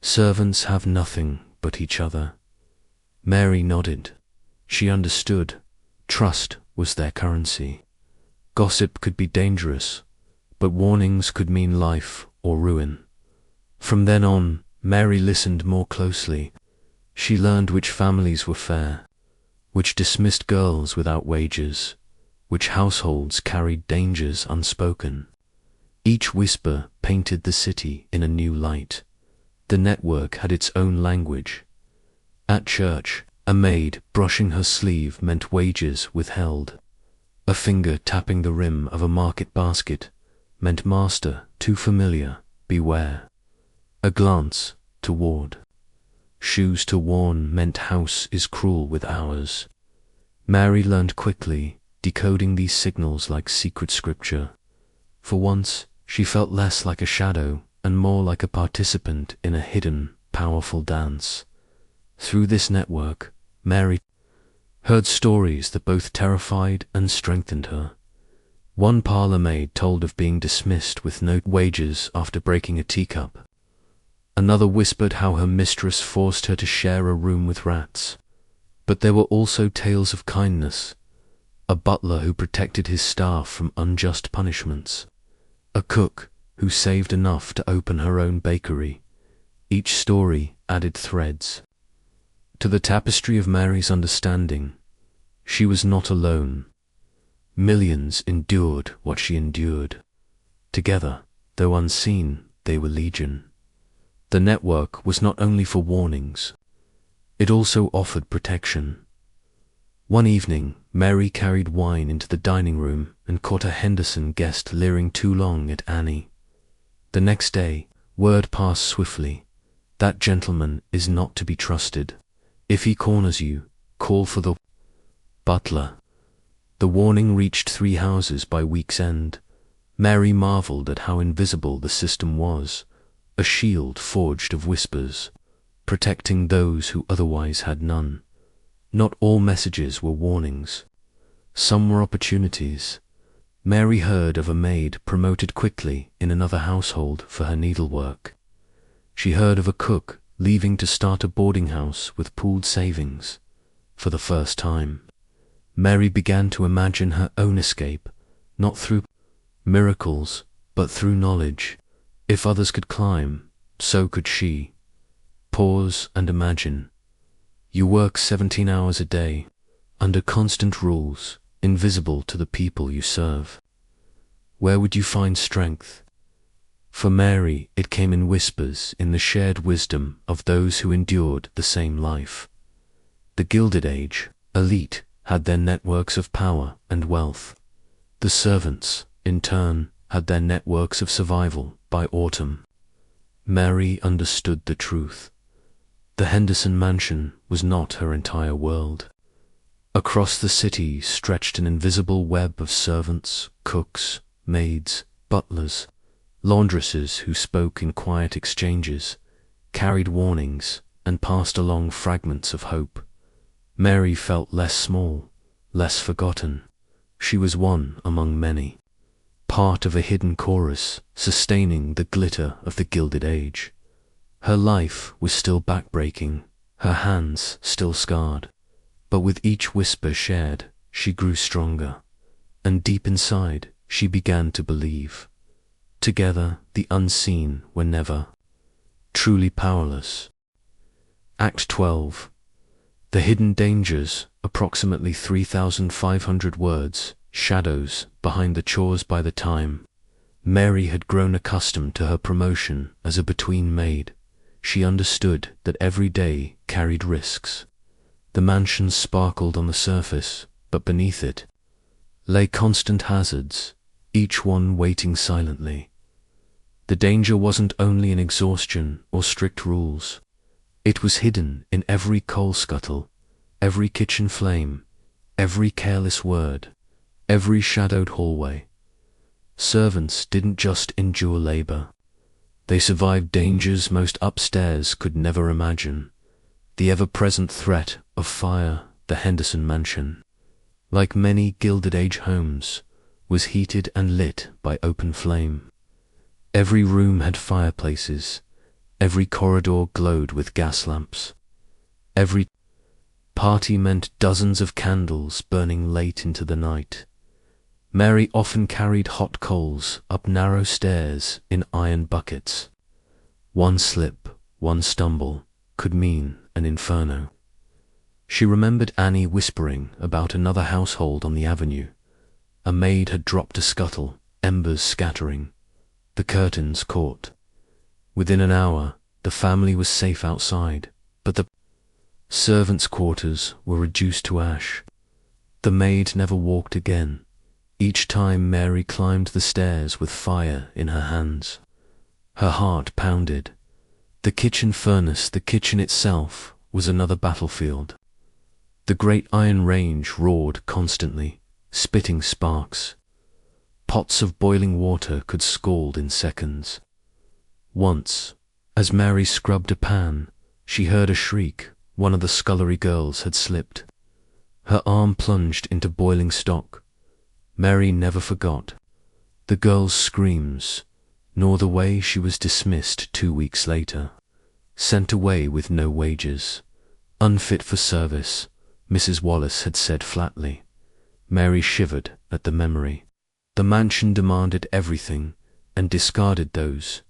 Speaker 1: Servants have nothing but each other." Mary nodded. She understood. Trust was their currency. Gossip could be dangerous, but warnings could mean life or ruin. From then on, Mary listened more closely. She learned which families were fair, which dismissed girls without wages, which households carried dangers unspoken. Each whisper painted the city in a new light. The network had its own language. At church, a maid brushing her sleeve meant wages withheld. A finger tapping the rim of a market basket meant master too familiar, beware. A glance to ward. Shoes to worn meant house is cruel with hours. Mary learned quickly, decoding these signals like secret scripture. For once, she felt less like a shadow and more like a participant in a hidden, powerful dance. Through this network, Mary heard stories that both terrified and strengthened her. One parlour maid told of being dismissed with no wages after breaking a teacup. Another whispered how her mistress forced her to share a room with rats. But there were also tales of kindness. A butler who protected his staff from unjust punishments. A cook who saved enough to open her own bakery. Each story added threads to the tapestry of Mary's understanding. She was not alone. Millions endured what she endured. Together, though unseen, they were legion. The network was not only for warnings, it also offered protection. One evening, Mary carried wine into the dining room and caught a Henderson guest leering too long at Annie. The next day, word passed swiftly. That gentleman is not to be trusted. If he corners you, call for the butler. The warning reached 3 houses by week's end. Mary marveled at how invisible the system was, a shield forged of whispers, protecting those who otherwise had none. Not all messages were warnings. Some were opportunities. Mary heard of a maid promoted quickly in another household for her needlework. She heard of a cook leaving to start a boarding house with pooled savings. For the first time, Mary began to imagine her own escape, not through miracles, but through knowledge. If others could climb, so could she. Pause and imagine. You work 17 hours a day, under constant rules, invisible to the people you serve. Where would you find strength? For Mary, it came in whispers, in the shared wisdom of those who endured the same life. The Gilded Age, elite, had their networks of power and wealth. The servants, in turn, had their networks of survival by autumn. Mary understood the truth. The Henderson mansion was not her entire world. Across the city stretched an invisible web of servants, cooks, maids, butlers, laundresses who spoke in quiet exchanges, carried warnings, and passed along fragments of hope. Mary felt less small, less forgotten. She was one among many, part of a hidden chorus sustaining the glitter of the Gilded Age. Her life was still backbreaking, her hands still scarred, but with each whisper shared, she grew stronger, and deep inside she began to believe. Together, the unseen were never truly powerless. Act 12. The hidden dangers, approximately 3,500 words, shadows behind the chores. By the time Mary had grown accustomed to her promotion as a between maid, she understood that every day carried risks. The mansion sparkled on the surface, but beneath it lay constant hazards, each one waiting silently. The danger wasn't only in exhaustion or strict rules. It was hidden in every coal scuttle, every kitchen flame, every careless word, every shadowed hallway. Servants didn't just endure labor. They survived dangers most upstairs could never imagine. The ever-present threat of fire. The Henderson mansion, like many Gilded Age homes, was heated and lit by open flame. Every room had fireplaces. Every corridor glowed with gas lamps. Every party meant dozens of candles burning late into the night. Mary often carried hot coals up narrow stairs in iron buckets. One slip, one stumble, could mean an inferno. She remembered Annie whispering about another household on the avenue. A maid had dropped a scuttle, embers scattering. The curtains caught. Within an hour, the family was safe outside, but the servants' quarters were reduced to ash. The maid never walked again. Each time Mary climbed the stairs with fire in her hands. Her heart pounded. The kitchen furnace, the kitchen itself, was another battlefield. The great iron range roared constantly, spitting sparks. Pots of boiling water could scald in seconds. Once, as Mary scrubbed a pan, she heard a shriek. One of the scullery girls had slipped. Her arm plunged into boiling stock. Mary never forgot the girl's screams, nor the way she was dismissed 2 weeks later, sent away with no wages. Unfit for service, Mrs. Wallace had said flatly. Mary shivered at the memory. The mansion demanded everything and discarded those.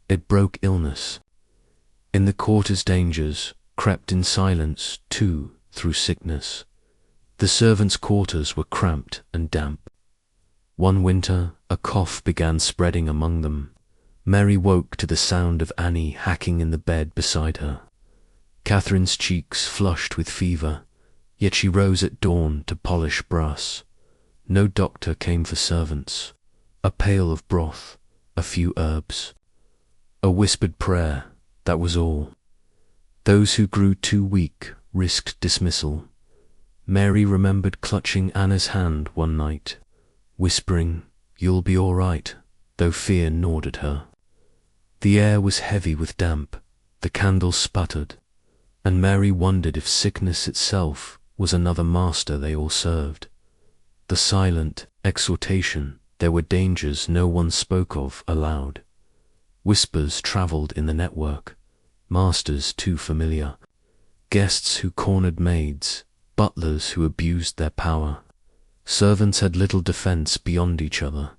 Speaker 1: It broke illness. In the quarter's dangers crept in silence too through sickness. The servants' quarters were cramped and damp. One winter a cough began spreading among them. Mary woke to the sound of Annie hacking in the bed beside her. Catherine's cheeks flushed with fever, yet she rose at dawn to polish brass. No doctor came for servants. A pail of broth, a few herbs. A whispered prayer, that was all. Those who grew too weak risked dismissal. Mary remembered clutching Anna's hand one night, whispering, "You'll be all right," though fear gnawed at her. The air was heavy with damp, the candles sputtered, and Mary wondered if sickness itself was another master they all served. The silent exhortation, there were dangers no one spoke of aloud. Whispers travelled in the network, masters too familiar, guests who cornered maids, butlers who abused their power. Servants had little defence beyond each other.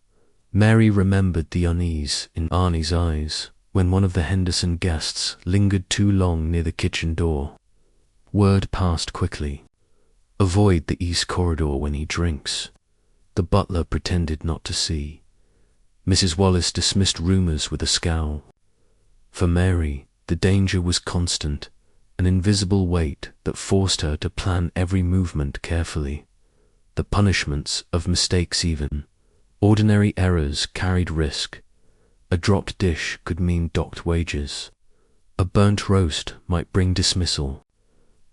Speaker 1: Mary remembered the unease in Arnie's eyes when one of the Henderson guests lingered too long near the kitchen door. Word passed quickly. Avoid the east corridor when he drinks. The butler pretended not to see. Mrs. Wallace dismissed rumours with a scowl. For Mary, the danger was constant, an invisible weight that forced her to plan every movement carefully. The punishments of mistakes even. Ordinary errors carried risk. A dropped dish could mean docked wages. A burnt roast might bring dismissal.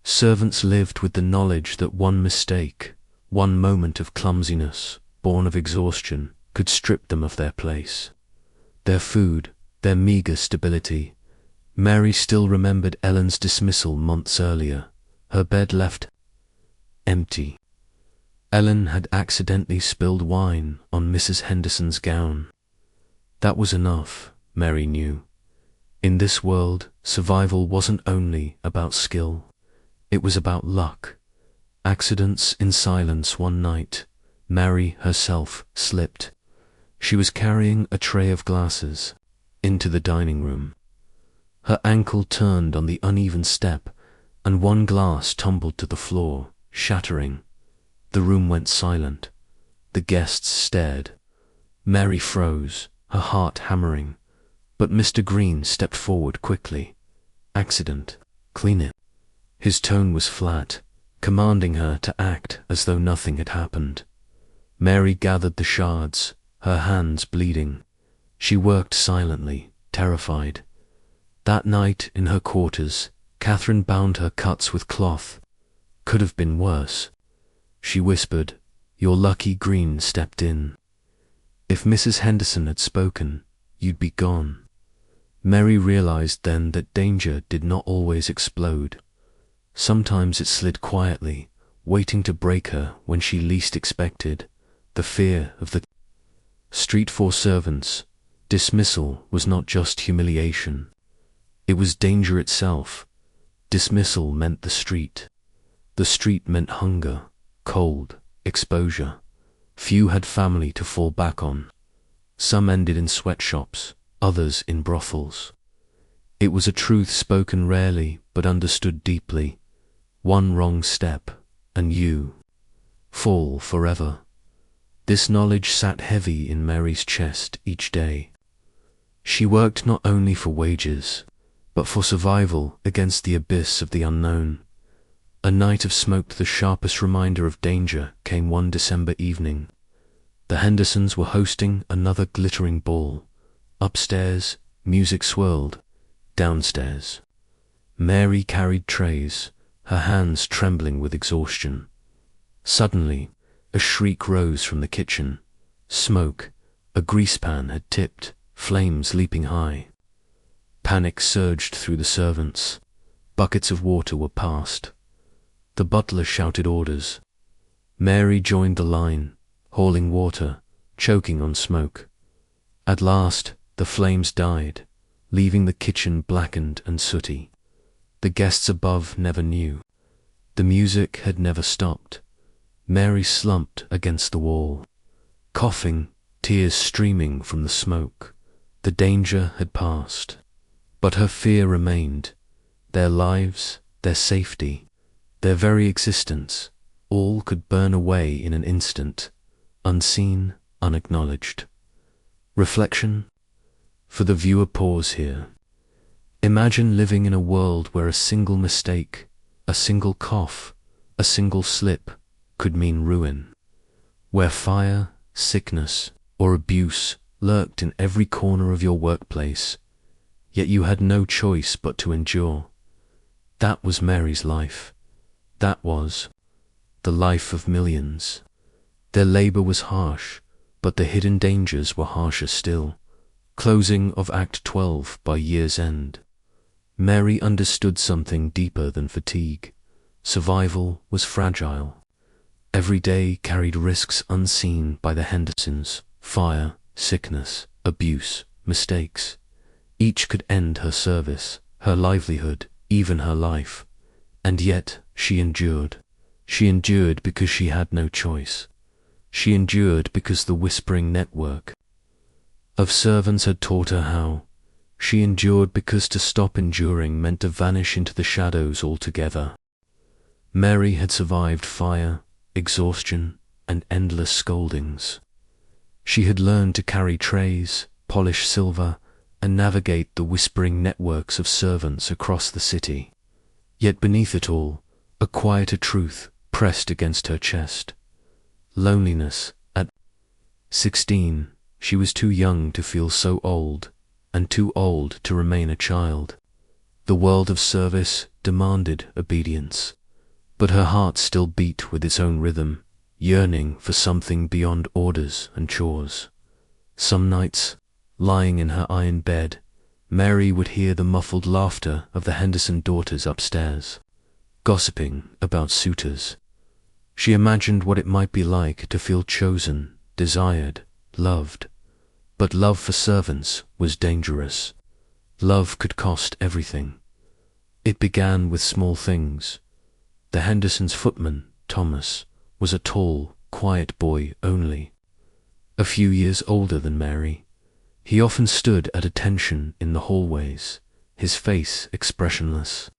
Speaker 1: Servants lived with the knowledge that one mistake, one moment of clumsiness, born of exhaustion, could strip them of their place. Their food, their meagre stability. Mary still remembered Ellen's dismissal months earlier, her bed left empty. Ellen had accidentally spilled wine on Mrs. Henderson's gown. That was enough, Mary knew. In this world, survival wasn't only about skill. It was about luck. Accidents in silence one night. Mary herself slipped. She was carrying a tray of glasses into the dining room. Her ankle turned on the uneven step, and one glass tumbled to the floor, shattering. The room went silent. The guests stared. Mary froze, her heart hammering. But Mr. Green stepped forward quickly. "Accident. Clean it." His tone was flat, commanding her to act as though nothing had happened. Mary gathered the shards, her hands bleeding. She worked silently, terrified. That night in her quarters, Catherine bound her cuts with cloth. Could have been worse. She whispered, "You're lucky Green stepped in. If Mrs. Henderson had spoken, you'd be gone." Mary realized then that danger did not always explode. Sometimes it slid quietly, waiting to break her when she least expected. The fear of the street for servants. Dismissal was not just humiliation. It was danger itself. Dismissal meant the street. The street meant hunger, cold, exposure. Few had family to fall back on. Some ended in sweatshops, others in brothels. It was a truth spoken rarely but understood deeply. One wrong step, and you fall forever. This knowledge sat heavy in Mary's chest each day. She worked not only for wages, but for survival against the abyss of the unknown. A night of smoke, the sharpest reminder of danger, came one December evening. The Hendersons were hosting another glittering ball. Upstairs, music swirled. Downstairs, Mary carried trays, her hands trembling with exhaustion. Suddenly, a shriek rose from the kitchen. Smoke, a grease pan had tipped, flames leaping high. Panic surged through the servants. Buckets of water were passed. The butler shouted orders. Mary joined the line, hauling water, choking on smoke. At last, the flames died, leaving the kitchen blackened and sooty. The guests above never knew. The music had never stopped. Mary slumped against the wall, coughing, tears streaming from the smoke. The danger had passed. But her fear remained. Their lives, their safety, their very existence, all could burn away in an instant, unseen, unacknowledged. Reflection? For the viewer, pause here. Imagine living in a world where a single mistake, a single cough, a single slip could mean ruin. Where fire, sickness, or abuse lurked in every corner of your workplace, yet you had no choice but to endure. That was Mary's life. That was the life of millions. Their labor was harsh, but the hidden dangers were harsher still. Closing of Act 12 by year's end. Mary understood something deeper than fatigue. Survival was fragile. Every day carried risks unseen by the Hendersons: fire, sickness, abuse, mistakes. Each could end her service, her livelihood, even her life. And yet she endured. She endured because she had no choice. She endured because the whispering network of servants had taught her how. She endured because to stop enduring meant to vanish into the shadows altogether. Mary had survived fire, exhaustion, and endless scoldings. She had learned to carry trays, polish silver, and navigate the whispering networks of servants across the city. Yet beneath it all, a quieter truth pressed against her chest. Loneliness. At 16, she was too young to feel so old, and too old to remain a child. The world of service demanded obedience, but her heart still beat with its own rhythm, yearning for something beyond orders and chores. Some nights, lying in her iron bed, Mary would hear the muffled laughter of the Henderson daughters upstairs, gossiping about suitors. She imagined what it might be like to feel chosen, desired, loved. But love for servants was dangerous. Love could cost everything. It began with small things. The Hendersons' footman, Thomas, was a tall, quiet boy only. A few years older than Mary. He often stood at attention in the hallways, his face expressionless.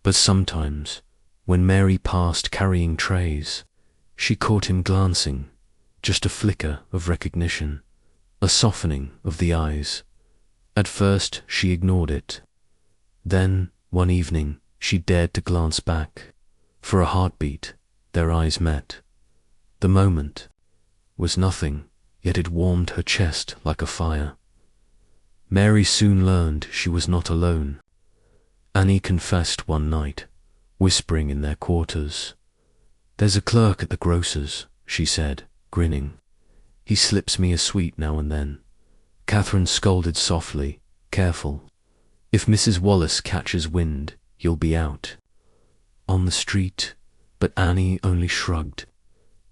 Speaker 1: But sometimes, when Mary passed carrying trays, she caught him glancing, just a flicker of recognition, a softening of the eyes. At first she ignored it. Then, one evening, she dared to glance back. For a heartbeat, their eyes met. The moment was nothing, yet it warmed her chest like a fire. Mary soon learned she was not alone. Annie confessed one night, whispering in their quarters. "There's a clerk at the grocer's," she said, grinning. "He slips me a sweet now and then." Catherine scolded softly, "Careful. If Mrs. Wallace catches wind, you'll be out on the street." But Annie only shrugged.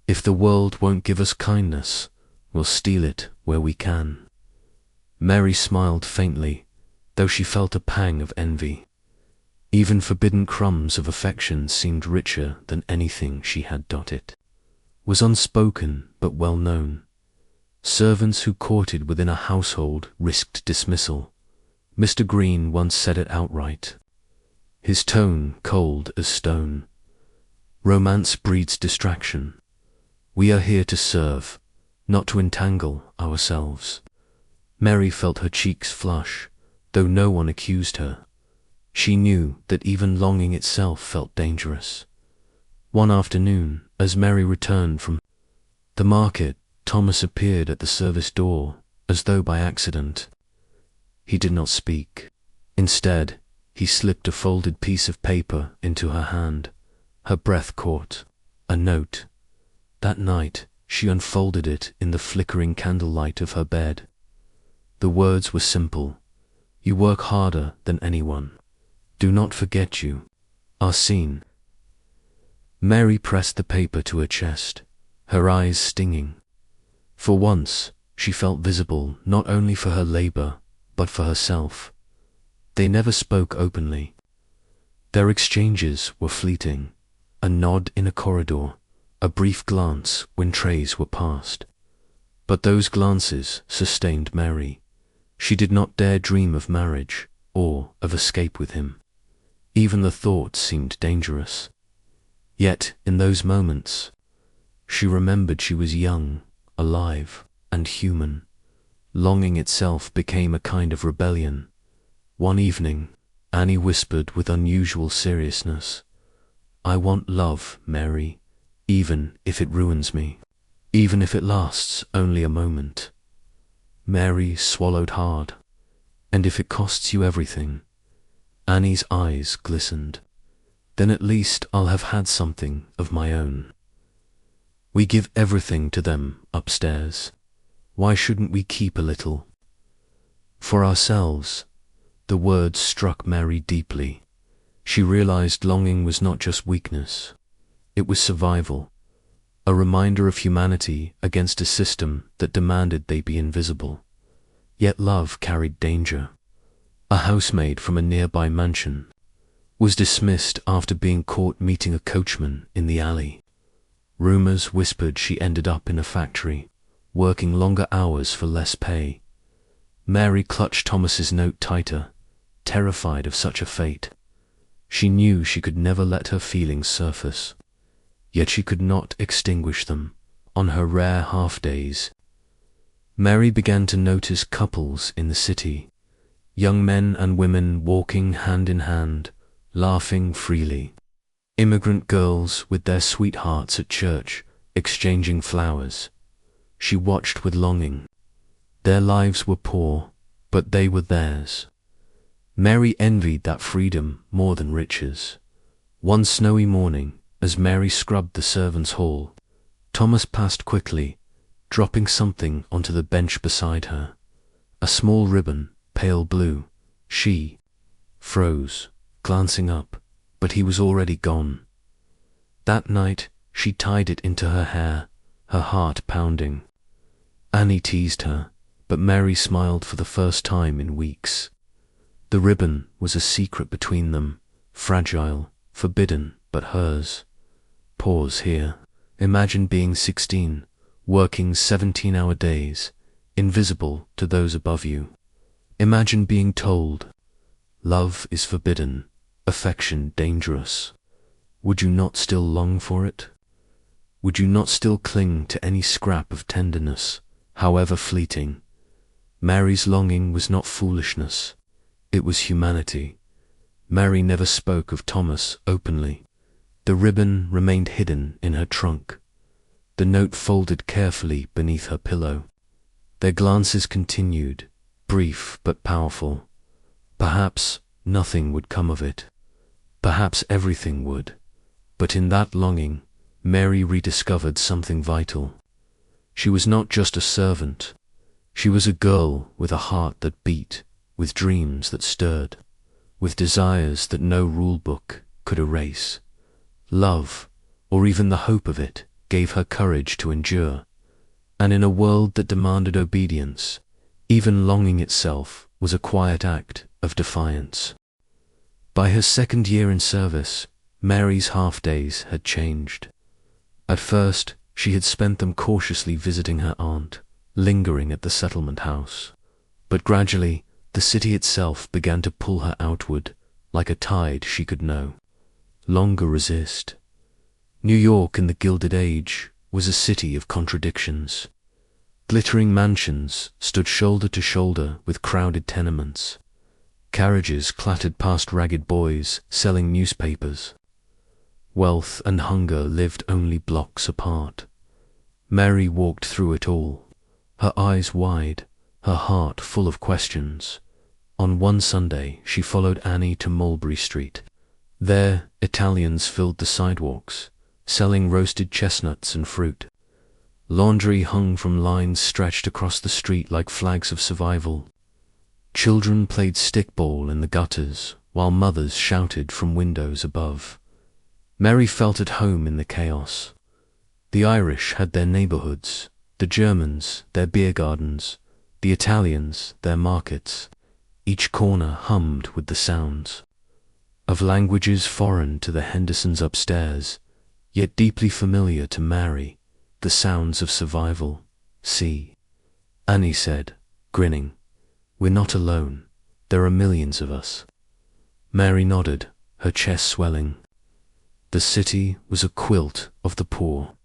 Speaker 1: "If the world won't give us kindness, we'll steal it where we can." Mary smiled faintly, though she felt a pang of envy. Even forbidden crumbs of affection seemed richer than anything she had dotted. Was unspoken but well known. Servants who courted within a household risked dismissal. Mr. Green once said it outright, his tone cold as stone. Romance breeds distraction. We are here to serve, not to entangle ourselves. Mary felt her cheeks flush, though no one accused her. She knew that even longing itself felt dangerous. One afternoon, as Mary returned from the market, Thomas appeared at the service door, as though by accident. He did not speak. Instead, he slipped a folded piece of paper into her hand. Her breath caught. A note. That night, she unfolded it in the flickering candlelight of her bed. The words were simple. "You work harder than anyone. Do not forget you are seen." Mary pressed the paper to her chest, her eyes stinging. For once, she felt visible not only for her labor, but for herself. They never spoke openly. Their exchanges were fleeting. A nod in a corridor, a brief glance when trays were passed. But those glances sustained Mary. She did not dare dream of marriage. or of escape with him. Even the thought seemed dangerous. Yet, in those moments, she remembered she was young, alive, and human. Longing itself became a kind of rebellion. One evening, Annie whispered with unusual seriousness, "I want love, Mary, even if it ruins me, even if it lasts only a moment." Mary swallowed hard. "And if it costs you everything?" Annie's eyes glistened. "Then at least I'll have had something of my own." We give everything to them upstairs. Why shouldn't we keep a little for ourselves? The words struck Mary deeply. She realized longing was not just weakness. It was survival, a reminder of humanity against a system that demanded they be invisible. Yet love carried danger. A housemaid from a nearby mansion was dismissed after being caught meeting a coachman in the alley. Rumors whispered she ended up in a factory, working longer hours for less pay. Mary clutched Thomas's note tighter, terrified of such a fate. She knew she could never let her feelings surface, yet she could not extinguish them on her rare half-days. Mary began to notice couples in the city, young men and women walking hand in hand, laughing freely. Immigrant girls with their sweethearts at church, exchanging flowers. She watched with longing. Their lives were poor, but they were theirs. Mary envied that freedom more than riches. One snowy morning, as Mary scrubbed the servants' hall, Thomas passed quickly, dropping something onto the bench beside her. A small ribbon, pale blue. She froze, glancing up, but he was already gone. That night, she tied it into her hair, her heart pounding. Annie teased her, but Mary smiled for the first time in weeks. The ribbon was a secret between them, fragile, forbidden, but hers. Pause here. Imagine being 16, working 17-hour days, invisible to those above you. Imagine being told, love is forbidden, affection dangerous. Would you not still long for it? Would you not still cling to any scrap of tenderness, however fleeting? Mary's longing was not foolishness. It was humanity. Mary never spoke of Thomas openly. The ribbon remained hidden in her trunk, the note folded carefully beneath her pillow. Their glances continued, brief but powerful. Perhaps nothing would come of it. Perhaps everything would. But in that longing, Mary rediscovered something vital. She was not just a servant. She was a girl with a heart that beat, with dreams that stirred, with desires that no rule-book could erase. Love, or even the hope of it, gave her courage to endure. And in a world that demanded obedience, even longing itself was a quiet act of defiance. By her second year in service, Mary's half-days had changed. At first, she had spent them cautiously visiting her aunt, lingering at the settlement house. But gradually, the city itself began to pull her outward, like a tide she could no longer resist. New York in the Gilded Age was a city of contradictions. Glittering mansions stood shoulder to shoulder with crowded tenements. Carriages clattered past ragged boys selling newspapers. Wealth and hunger lived only blocks apart. Mary walked through it all, her eyes wide, her heart full of questions. On one Sunday, she followed Annie to Mulberry Street. There, Italians filled the sidewalks, selling roasted chestnuts and fruit. Laundry hung from lines stretched across the street like flags of survival. Children played stickball in the gutters, while mothers shouted from windows above. Mary felt at home in the chaos. The Irish had their neighborhoods, the Germans their beer gardens, the Italians their markets. Each corner hummed with the sounds of languages foreign to the Hendersons upstairs, yet deeply familiar to Mary, the sounds of survival. "See," Annie said, grinning. "We're not alone. There are millions of us. Mary nodded, her chest swelling. The city was a quilt of the poor,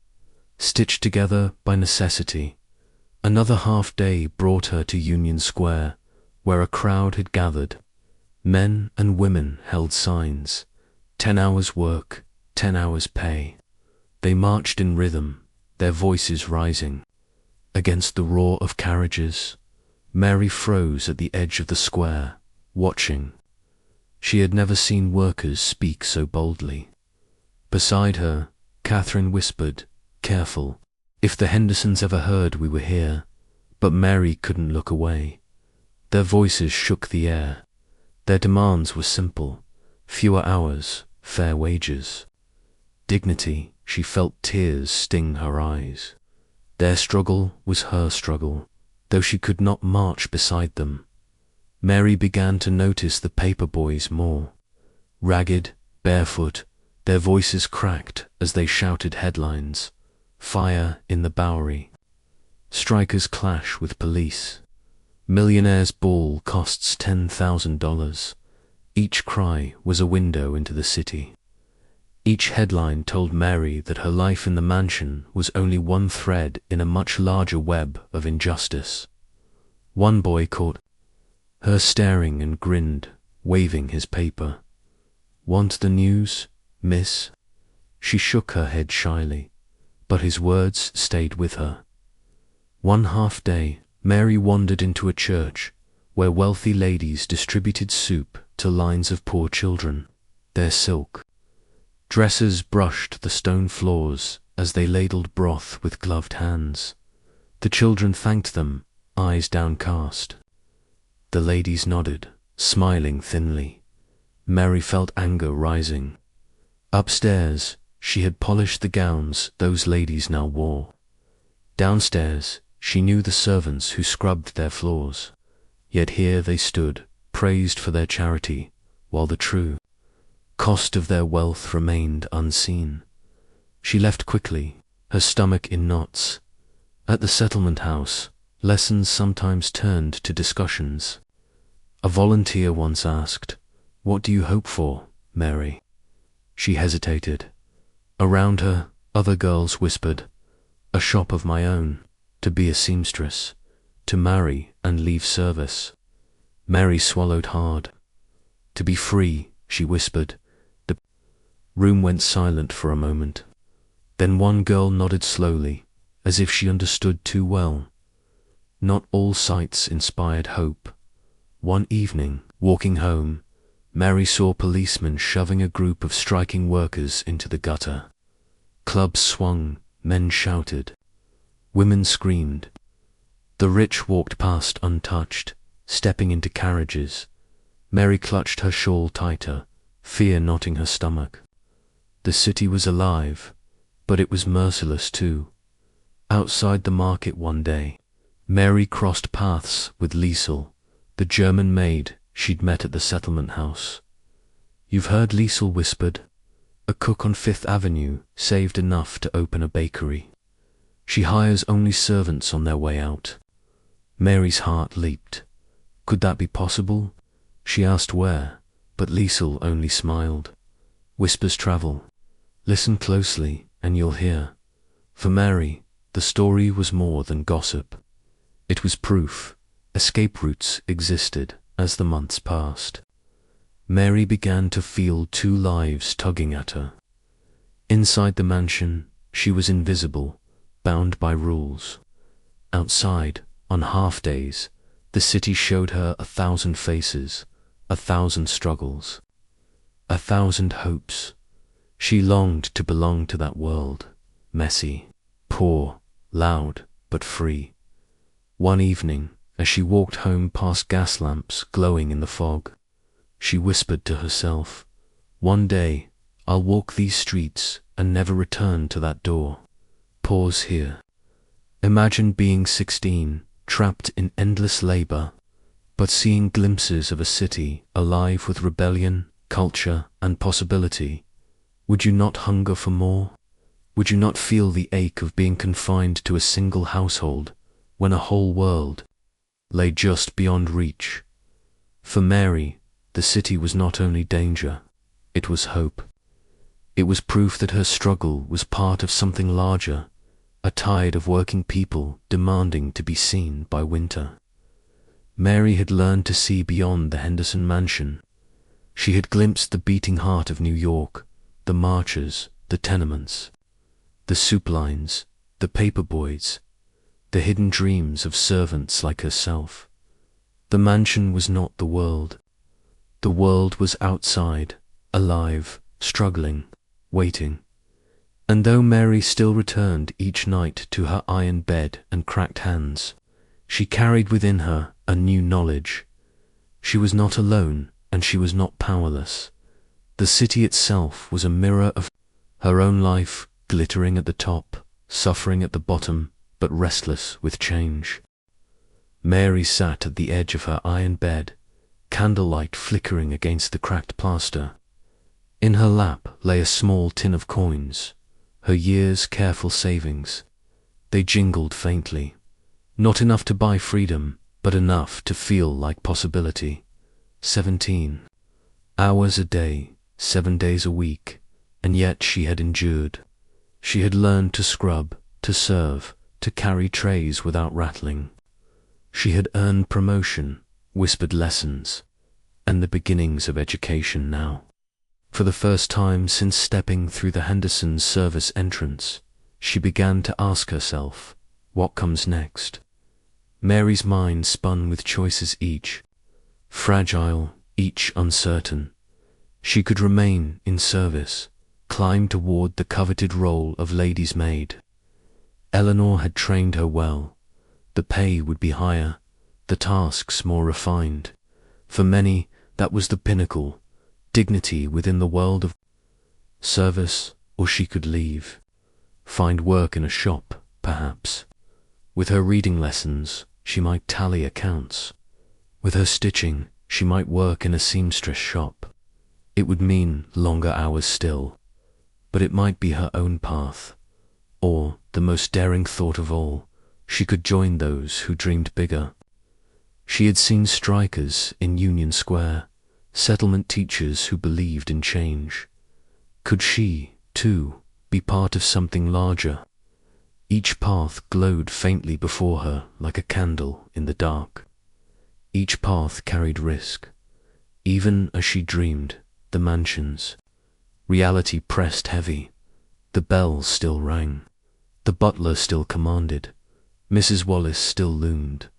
Speaker 1: stitched together by necessity. Another half-day brought her to Union Square, where a crowd had gathered. Men and women held signs. 10 hours work, 10 hours pay. They marched in rhythm, their voices rising. Against the roar of carriages, Mary froze at the edge of the square, watching. She had never seen workers speak so boldly. Beside her, Catherine whispered, "Careful, if the Hendersons ever heard we were here." But Mary couldn't look away. Their voices shook the air. Their demands were simple: fewer hours, fair wages. Dignity. She felt tears sting her eyes. Their struggle was her struggle, though she could not march beside them. Mary began to notice the paper boys more. Ragged, barefoot, their voices cracked as they shouted headlines. Fire in the Bowery. Strikers clash with police. Millionaire's ball costs $10,000. Each cry was a window into the city. Each headline told Mary that her life in the mansion was only one thread in a much larger web of injustice. One boy caught her staring and grinned, waving his paper. "Want the news, miss?" She shook her head shyly, but his words stayed with her. One half-day, Mary wandered into a church where wealthy ladies distributed soup to lines of poor children. Their silk dresses brushed the stone floors as they ladled broth with gloved hands. The children thanked them, eyes downcast. The ladies nodded, smiling thinly. Mary felt anger rising. Upstairs, she had polished the gowns those ladies now wore. Downstairs, she knew the servants who scrubbed their floors. Yet here they stood, praised for their charity, while the true cost of their wealth remained unseen. She left quickly, her stomach in knots. At the settlement house, lessons sometimes turned to discussions. A volunteer once asked, "What do you hope for, Mary?" She hesitated. Around her, other girls whispered, "A shop of my own, to be a seamstress, to marry and leave service." Mary swallowed hard. "To be free," she whispered. The room went silent for a moment. Then one girl nodded slowly, as if she understood too well. Not all sights inspired hope. One evening, walking home, Mary saw policemen shoving a group of striking workers into the gutter. Clubs swung, men shouted, women screamed. The rich walked past untouched, stepping into carriages. Mary clutched her shawl tighter, fear knotting her stomach. The city was alive, but it was merciless too. Outside the market one day, Mary crossed paths with Liesel, the German maid she'd met at the settlement house. "You've heard," Liesel whispered. "A cook on Fifth Avenue saved enough to open a bakery. She hires only servants on their way out." Mary's heart leaped. Could that be possible? She asked where, but Liesel only smiled. "Whispers travel. Listen closely and you'll hear." For Mary, the story was more than gossip. It was proof. Escape routes existed as the months passed. Mary began to feel two lives tugging at her. Inside the mansion, she was invisible, bound by rules. Outside, on half-days, the city showed her 1,000 faces, 1,000 struggles, 1,000 hopes. She longed to belong to that world, messy, poor, loud, but free. One evening, as she walked home past gas lamps glowing in the fog, she whispered to herself, "One day, I'll walk these streets and never return to that door." Pause here. Imagine being 16, trapped in endless labor, but seeing glimpses of a city alive with rebellion, culture, and possibility. Would you not hunger for more? Would you not feel the ache of being confined to a single household when a whole world lay just beyond reach? For Mary, the city was not only danger, it was hope. It was proof that her struggle was part of something larger, a tide of working people demanding to be seen by winter. Mary had learned to see beyond the Henderson mansion. She had glimpsed the beating heart of New York, the marchers, the tenements, the soup lines, the paper boys, the hidden dreams of servants like herself. The mansion was not the world. The world was outside, alive, struggling, waiting. And though Mary still returned each night to her iron bed and cracked hands, she carried within her a new knowledge. She was not alone, and she was not powerless. The city itself was a mirror of her own life, glittering at the top, suffering at the bottom, but restless with change. Mary sat at the edge of her iron bed, candlelight flickering against the cracked plaster. In her lap lay a small tin of coins, her year's careful savings. They jingled faintly, not enough to buy freedom, but enough to feel like possibility. 17 hours a day, 7 days a week, and yet she had endured. She had learned to scrub, to serve, to carry trays without rattling. She had earned promotion, whispered lessons, and the beginnings of education now. For the first time since stepping through the Henderson's service entrance, she began to ask herself, what comes next? Mary's mind spun with choices each fragile, each uncertain. She could remain in service, climb toward the coveted role of lady's maid. Eleanor had trained her well. The pay would be higher, the tasks more refined. For many, that was the pinnacle, dignity within the world of service, or she could leave. Find work in a shop, perhaps. With her reading lessons, she might tally accounts. With her stitching, she might work in a seamstress shop. It would mean longer hours still, but it might be her own path. Or, the most daring thought of all, she could join those who dreamed bigger. She had seen strikers in Union Square, settlement teachers who believed in change. Could she, too, be part of something larger? Each path glowed faintly before her like a candle in the dark. Each path carried risk. Even as she dreamed, the mansions. Reality pressed heavy. The bell still rang. The butler still commanded. Mrs. Wallace still loomed.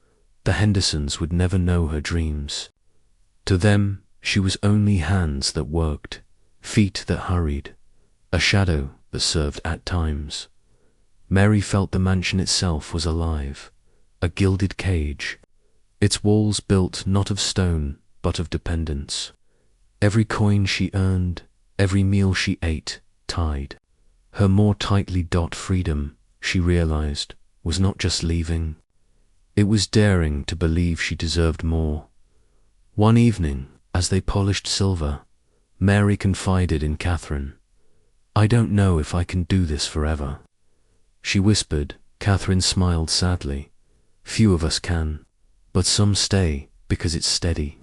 Speaker 1: The Hendersons would never know her dreams. To them, she was only hands that worked, feet that hurried, a shadow that served at times. Mary felt the mansion itself was alive, a gilded cage, its walls built not of stone, but of dependence. Every coin she earned, every meal she ate, tied. Her more tightly dot freedom, she realized, was not just leaving. It was daring to believe she deserved more. One evening, as they polished silver, Mary confided in Catherine. "I don't know if I can do this forever." She whispered. Catherine smiled sadly. "Few of us can, but some stay because it's steady.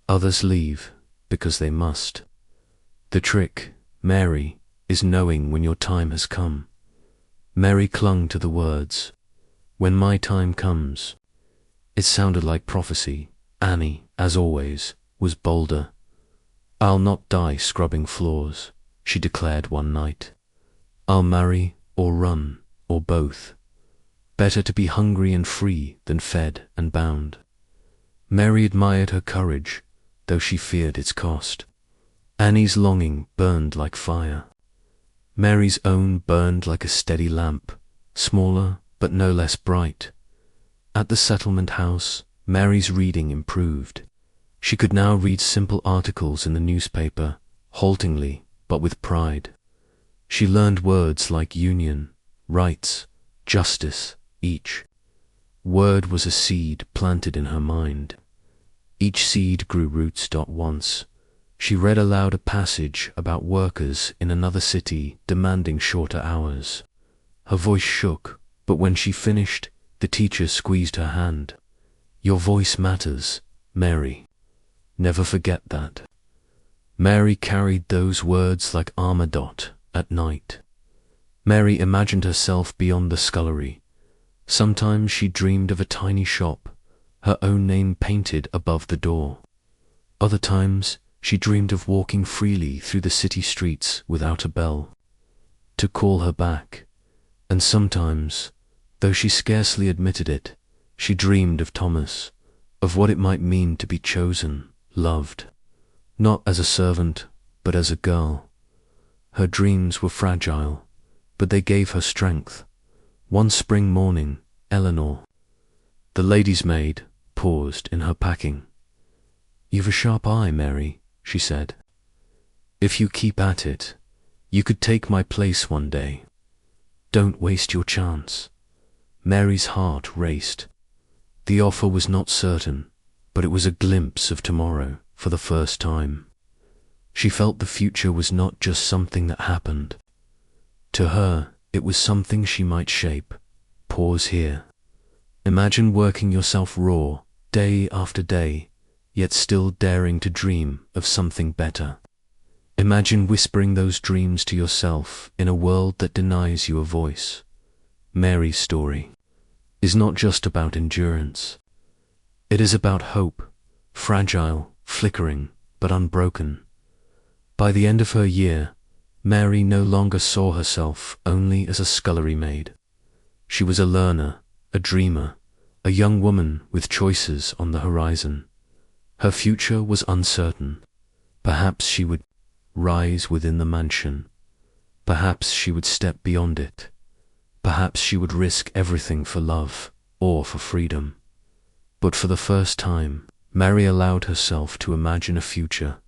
Speaker 1: Others leave because they must. The trick, Mary, is knowing when your time has come." Mary clung to the words. "When my time comes." It sounded like prophecy. Annie, as always, was bolder. "I'll not die scrubbing floors," she declared one night. "I'll marry or run, or both. Better to be hungry and free than fed and bound." Mary admired her courage, though she feared its cost. Annie's longing burned like fire. Mary's own burned like a steady lamp, smaller but no less bright. At the settlement house, Mary's reading improved. She could now read simple articles in the newspaper, haltingly but with pride. She learned words like union, rights, justice, each. Word was a seed planted in her mind. Each seed grew roots. Once, she read aloud a passage about workers in another city demanding shorter hours. Her voice shook, but when she finished, the teacher squeezed her hand. "Your voice matters, Mary. Never forget that. Mary carried those words like armor at night. Mary imagined herself beyond the scullery. Sometimes she dreamed of a tiny shop, her own name painted above the door. Other times she dreamed of walking freely through the city streets without a bell to call her back. And sometimes, though she scarcely admitted it, she dreamed of Thomas, of what it might mean to be chosen, loved, not as a servant, but as a girl. Her dreams were fragile, but they gave her strength. One spring morning, Eleanor, the lady's maid, paused in her packing. "You've a sharp eye, Mary," she said. "If you keep at it, you could take my place one day. Don't waste your chance." Mary's heart raced. The offer was not certain, but it was a glimpse of tomorrow for the first time. She felt the future was not just something that happened. To her, it was something she might shape. Pause here. Imagine working yourself raw, day after day, yet still daring to dream of something better. Imagine whispering those dreams to yourself in a world that denies you a voice. Mary's story is not just about endurance. It is about hope, fragile, flickering, but unbroken. By the end of her year, Mary no longer saw herself only as a scullery maid. She was a learner, a dreamer, a young woman with choices on the horizon. Her future was uncertain. Perhaps she would rise within the mansion. Perhaps she would step beyond it. Perhaps she would risk everything for love or for freedom. But for the first time, Mary allowed herself to imagine a future,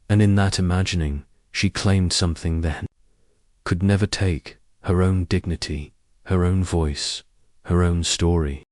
Speaker 1: and in that imagining, she claimed something that could never take: her own dignity, her own voice, her own story.